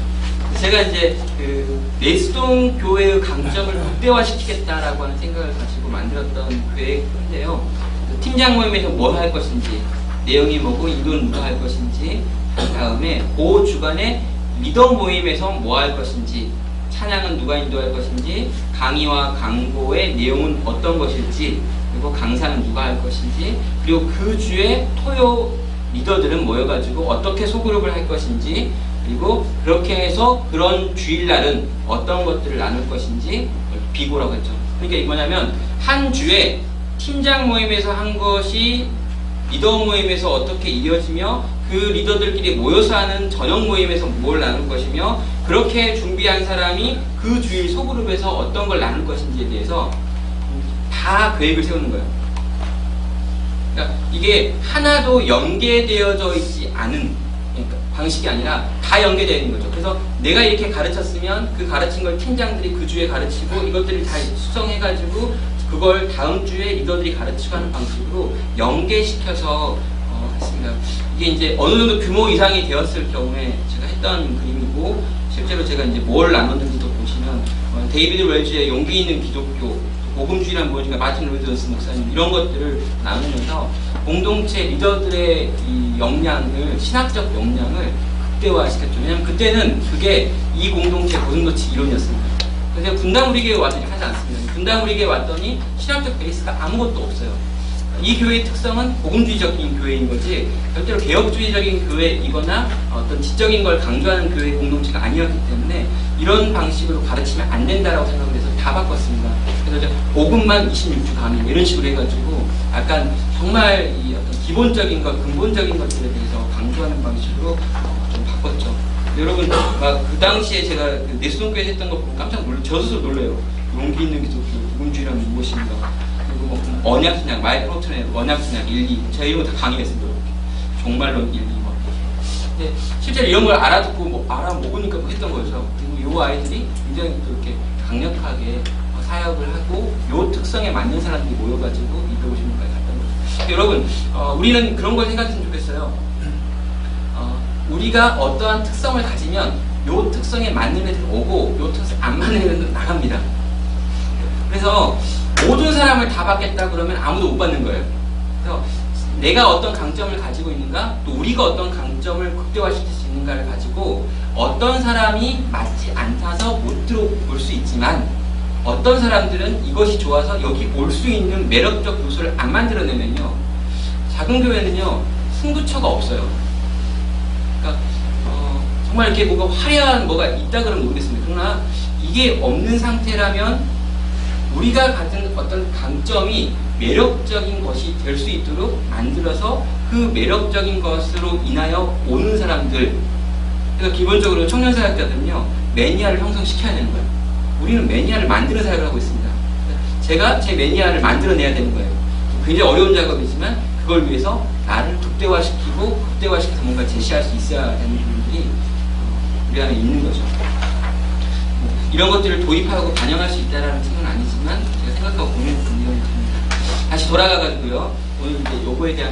제가 이제 그 내수동 교회의 강점을 극대화시키겠다라고 하는 생각을 가지고 만들었던 계획인데요. 팀장 모임에서 뭘 할 것인지, 내용이 뭐고 이건 누가 할 것인지, 한 다음에 그 주간에 리더 모임에서 뭐 할 것인지, 찬양은 누가 인도할 것인지, 강의와 강고의 내용은 어떤 것일지, 그리고 강사는 누가 할 것인지, 그리고 그 주에 토요 리더들은 모여가지고 어떻게 소그룹을 할 것인지, 그리고 그렇게 해서 그런 주일날은 어떤 것들을 나눌 것인지, 비고라고 했죠. 그러니까 이게 뭐냐면 한 주에 팀장 모임에서 한 것이 리더 모임에서 어떻게 이어지며 그 리더들끼리 모여서 하는 저녁 모임에서 뭘 나눌 것이며 그렇게 준비한 사람이 그 주일 소그룹에서 어떤 걸 나눌 것인지에 대해서 다 계획을 세우는 거예요. 그러니까 이게 하나도 연계되어져 있지 않은 방식이 아니라 다 연계되어 있는 거죠. 그래서 내가 이렇게 가르쳤으면 그 가르친 걸 팀장들이 그 주에 가르치고 이것들을 다 수정해가지고 그걸 다음 주에 리더들이 가르치고 하는 방식으로 연계시켜서 했습니다. 이게 이제 어느 정도 규모 이상이 되었을 경우에 제가 했던 그림이고 실제로 제가 이제 뭘 나눴는지도 보시면 데이비드 웰즈의 용기 있는 기독교, 복음주의란 무엇인가, 마틴 로이드 목사님 이런 것들을 나누면서 공동체 리더들의 이 역량을, 신학적 역량을 극대화시켰죠. 왜냐하면 그때는 그게 이 공동체 고등도치 이론이었습니다. 그래서 분당 우리교회 왔더니 하지 않습니다. 분당 우리교회 왔더니 신학적 베이스가 아무것도 없어요. 이 교회의 특성은 복음주의적인 교회인 거지 절대로 개혁주의적인 교회이거나 어떤 지적인 걸 강조하는 교회 공동체가 아니었기 때문에 이런 방식으로 가르치면 안 된다라고 생각을 해서 다 바꿨습니다. 그래서 이제 복음만 26주 강의 이런 식으로 해가지고 약간 정말 이 어떤 기본적인 것, 근본적인 것들에 대해서 강조하는 방식으로 좀 바꿨죠. 여러분 막 그 당시에 제가 그 내수동교에서 했던 거 보고 깜짝 놀라, 저 스스로 놀래요. 용기 있는 기독교, 복음주의란 무엇인가. 그리고 뭐 언약순약, 마이크로트의 언약순약 1, 2 제가 이런 거 다 강의했습니다. 종말론 1, 2 뭐. 근데 실제로 이런 걸 알아듣고 뭐 알아먹으니까 뭐 했던 거죠. 그리고 요 아이들이 굉장히 또 이렇게 강력하게 사역을 하고 요 특성에 맞는 사람들이 모여가지고 250명까지 갔던 거죠. 여러분 우리는 그런 걸 생각했으면 좋겠어요. 우리가 어떠한 특성을 가지면 요 특성에 맞는 애들 오고 요 특성 안 맞는 애들은 나갑니다. 그래서 모든 사람을 다 받겠다 그러면 아무도 못 받는 거예요. 그래서 내가 어떤 강점을 가지고 있는가, 또 우리가 어떤 강점을 극대화시킬 수 있는가를 가지고 어떤 사람이 맞지 않아서 못 들어올 수 있지만 어떤 사람들은 이것이 좋아서 여기 올 수 있는 매력적 요소를 안 만들어내면요, 작은 교회는요 승부처가 없어요. 그러니까 정말 이렇게 뭔가 화려한 뭐가 있다 그러면 모르겠습니다. 그러나 이게 없는 상태라면 우리가 가진 어떤 강점이 매력적인 것이 될 수 있도록 만들어서 그 매력적인 것으로 인하여 오는 사람들, 그러니까 기본적으로 청년사역자들은요 매니아를 형성시켜야 되는 거예요. 우리는 매니아를 만드는 사역을 하고 있습니다. 제가 제 매니아를 만들어내야 되는 거예요. 굉장히 어려운 작업이지만 그걸 위해서 나를 극대화시켜서 뭔가 제시할 수 있어야 되는 부분들이 우리 안에 있는 거죠. 이런 것들을 도입하고 반영할 수 있다는 책은 아니지만 제가 생각하고 고민했던 내용이 됩니다. 다시 돌아가가지고요. 오늘 이제 요거에 대한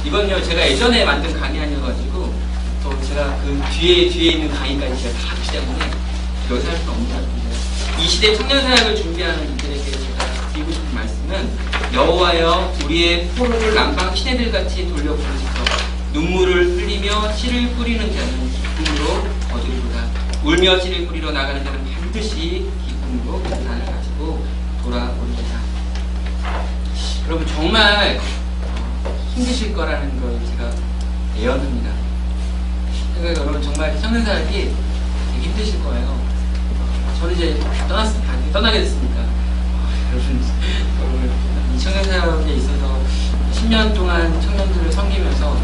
이건요 제가 예전에 만든 강의 아니어가지고 또 제가 그 뒤에 있는 강의까지 제가 다 하기 때문에 여기서 할 수는 없는 것 같은데, 이 시대 청년 사역을 준비하는 이들에게 제가 드리고 싶은 말씀은 여호와여 우리의 포로를 남방 시내들 같이 돌려 부르시서 눈물을 흘리며 씨를 뿌리는 자는 기쁨으로 거두리로다. 울며 씨를 뿌리러 나가는 자는 반드시 기쁨으로 나를 가지고 돌아오리라. 여러분 정말 힘드실 거라는 걸 제가 예언합니다. 그러니까 여러분 정말 청년사역이 되게 힘드실 거예요. 저는 이제 떠나게 됐으니까 여러분 이 청년사역에 있어서 10년 동안 청년들을 섬기면서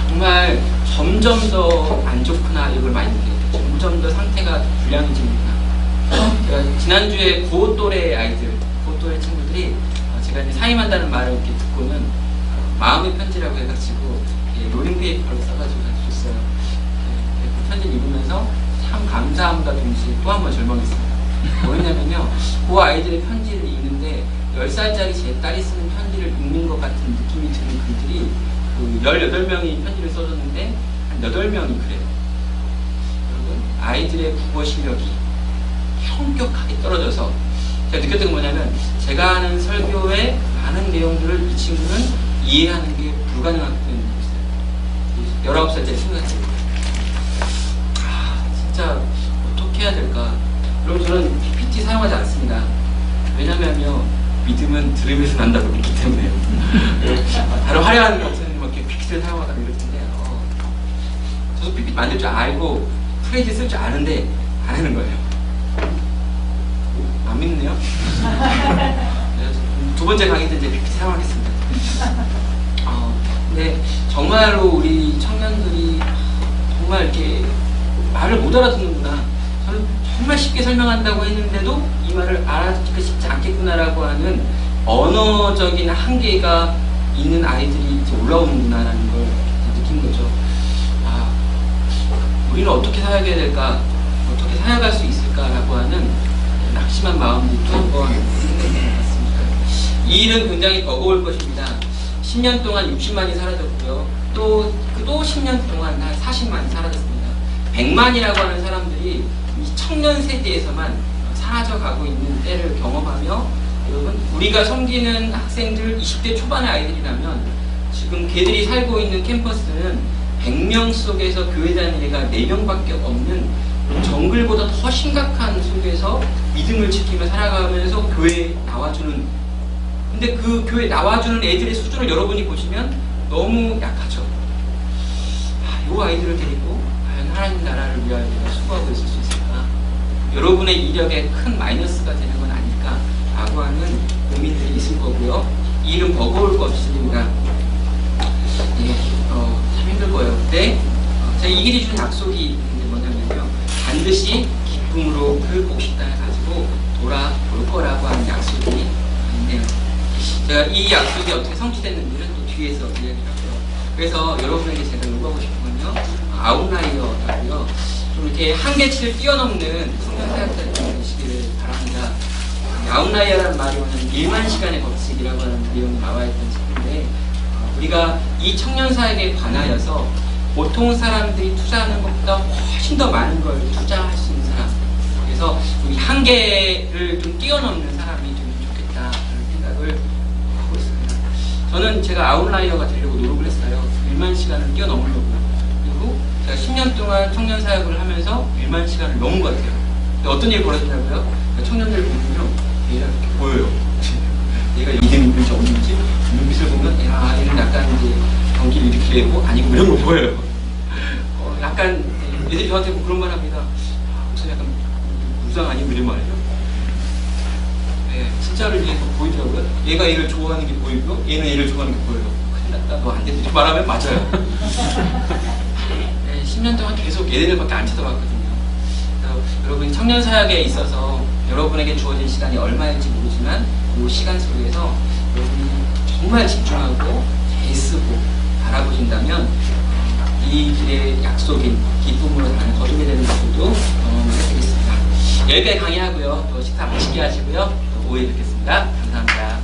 정말 점점 더 안 좋구나 이걸 많이 느껴요. 점점 더 상태가 불량해지는구나. 제가 지난주에 고 또래 아이들, 고 또래 친구들이 제가 이제 사임한다는 말을 이렇게 듣고는 마음의 편지라고 해가지고 롤링 페이퍼를 써가지고 줬어요. 그 편지를 읽으면서 참 감사함과 동시에 또 한 번 절망했습니다. 뭐였냐면요, 그 아이들의 편지를 읽는데 10살짜리 제 딸이 쓰는 편지를 읽는 것 같은 느낌이 드는 글들이 그 18명이 편지를 써줬는데 한 8명이 그래요. 여러분, 아이들의 국어 실력이 현격하게 떨어져서 제가 느꼈던 건 뭐냐면 제가 하는 설교의 많은 내용들을 이 친구는 이해하는 게 불가능하기 때문에 19살짜리 친구한테 진짜 어떻게 해야 될까. 여러분 저는 PPT 사용하지 않습니다. 왜냐면요 믿음은 들으면서 난다고 믿기 때문에요. 다른 화려한 것은 뭐 이렇게 PPT를 사용하거나 이럴 텐데 저도 PPT 만들 줄 알고 프레이즈 쓸 줄 아는데 안 하는 거예요. 안 믿네요. 두 번째 강의 때 이제 PPT 사용하겠습니다. 근데 정말로 우리 청년들이 정말 이렇게 말을 못 알아듣는구나. 저는 정말 쉽게 설명한다고 했는데도 이 말을 알아듣기가 쉽지 않겠구나라고 하는 언어적인 한계가 있는 아이들이 이제 올라오는구나라는 걸 느낀 거죠. 우리는 어떻게 사역해야 될까? 어떻게 사역할 수 있을까라고 하는 낙심한 마음이 또 한 번 생기는 것 같습니다. 이 일은 굉장히 버거울 것입니다. 10년 동안 60만이 사라졌고요. 또 10년 동안 한 40만이 사라졌습니다. 100만이라고 하는 사람들이 이 청년 세대에서만 사라져가고 있는 때를 경험하며, 여러분 우리가 섬기는 학생들 20대 초반의 아이들이라면 지금 걔들이 살고 있는 캠퍼스는 100명 속에서 교회 다니는 애가 4명밖에 없는 정글보다 더 심각한 속에서 믿음을 지키며 살아가면서 교회에 나와주는, 근데 그 교회에 나와주는 애들의 수준을 여러분이 보시면 너무 약하죠. 이 아이들을 데리고 과연 하나님 나라를 위하여 내가 수고하고 있을 수 있을까? 여러분의 이력에 큰 마이너스가 되는 건 아닐까라고 하는 고민들이 있을 거고요. 이 일은 버거울 것 없습니다. 참 힘들 거예요. 근데 제가 이 길이 준 약속이 있는데 뭐냐면요, 반드시 기쁨으로 그 곡식단을 가지고 돌아올 거라고 하는 약속이 있네요. 제가 이 약속이 어떻게 성취됐는지는 또 뒤에서 이야기를 하고요. 그래서 여러분에게 제가 요구하고 싶은 건요, 아웃라이어라고요, 좀 이렇게 한계치를 뛰어넘는 성경 사역자들이 되시기를 바랍니다. 아웃라이어라는 말이 오는 1만 시간의 법칙이라고 하는 내용이 나와있던 책인데, 우리가 이 청년 사역에 관하여서 보통 사람들이 투자하는 것보다 훨씬 더 많은 걸 투자할 수 있는 사람, 그래서 우리 한계를 좀 뛰어넘는 사람이 되면 좋겠다는 생각을 하고 있습니다. 저는 제가 아웃라이어가 되려고 노력을 했어요. 1만 시간을 뛰어넘으려고요. 그리고 제가 10년 동안 청년 사역을 하면서 1만 시간을 넘은 것 같아요. 근데 어떤 일이 벌어지냐고요? 청년들 보면요, 얘가 이렇게 보여요. 얘가 믿음이 있는지 없는지 눈빛을 보면 얘는 약간 이제 경기를 일으키려고 아니고 이런 거 보여요. 약간 애들이 저한테 뭐 그런 말 합니다. 목소리 약간 무상 아니고 이런 말이죠. 네, 진짜를 위해서 보이더라고요. 얘가 얘를 좋아하는 게 보이고 얘는 얘를 좋아하는 게 보여요. 큰일 났다, 너 안 돼. 이렇게 말하면 맞아요. 네, 10년 동안 계속 얘네들밖에 안 쳐다봤거든요. 여러분 청년 사역에 있어서 여러분에게 주어진 시간이 얼마일지 모르지만 이 시간 속에서 여러분이 정말 집중하고 애쓰고 바라보신다면 이 길의 약속인 기쁨으로 가는 거두게 되는 것도 경험을 해드리겠습니다. 여기까지 강의하고요. 또 식사 맛있게 하시고요. 또 5회 뵙겠습니다. 감사합니다.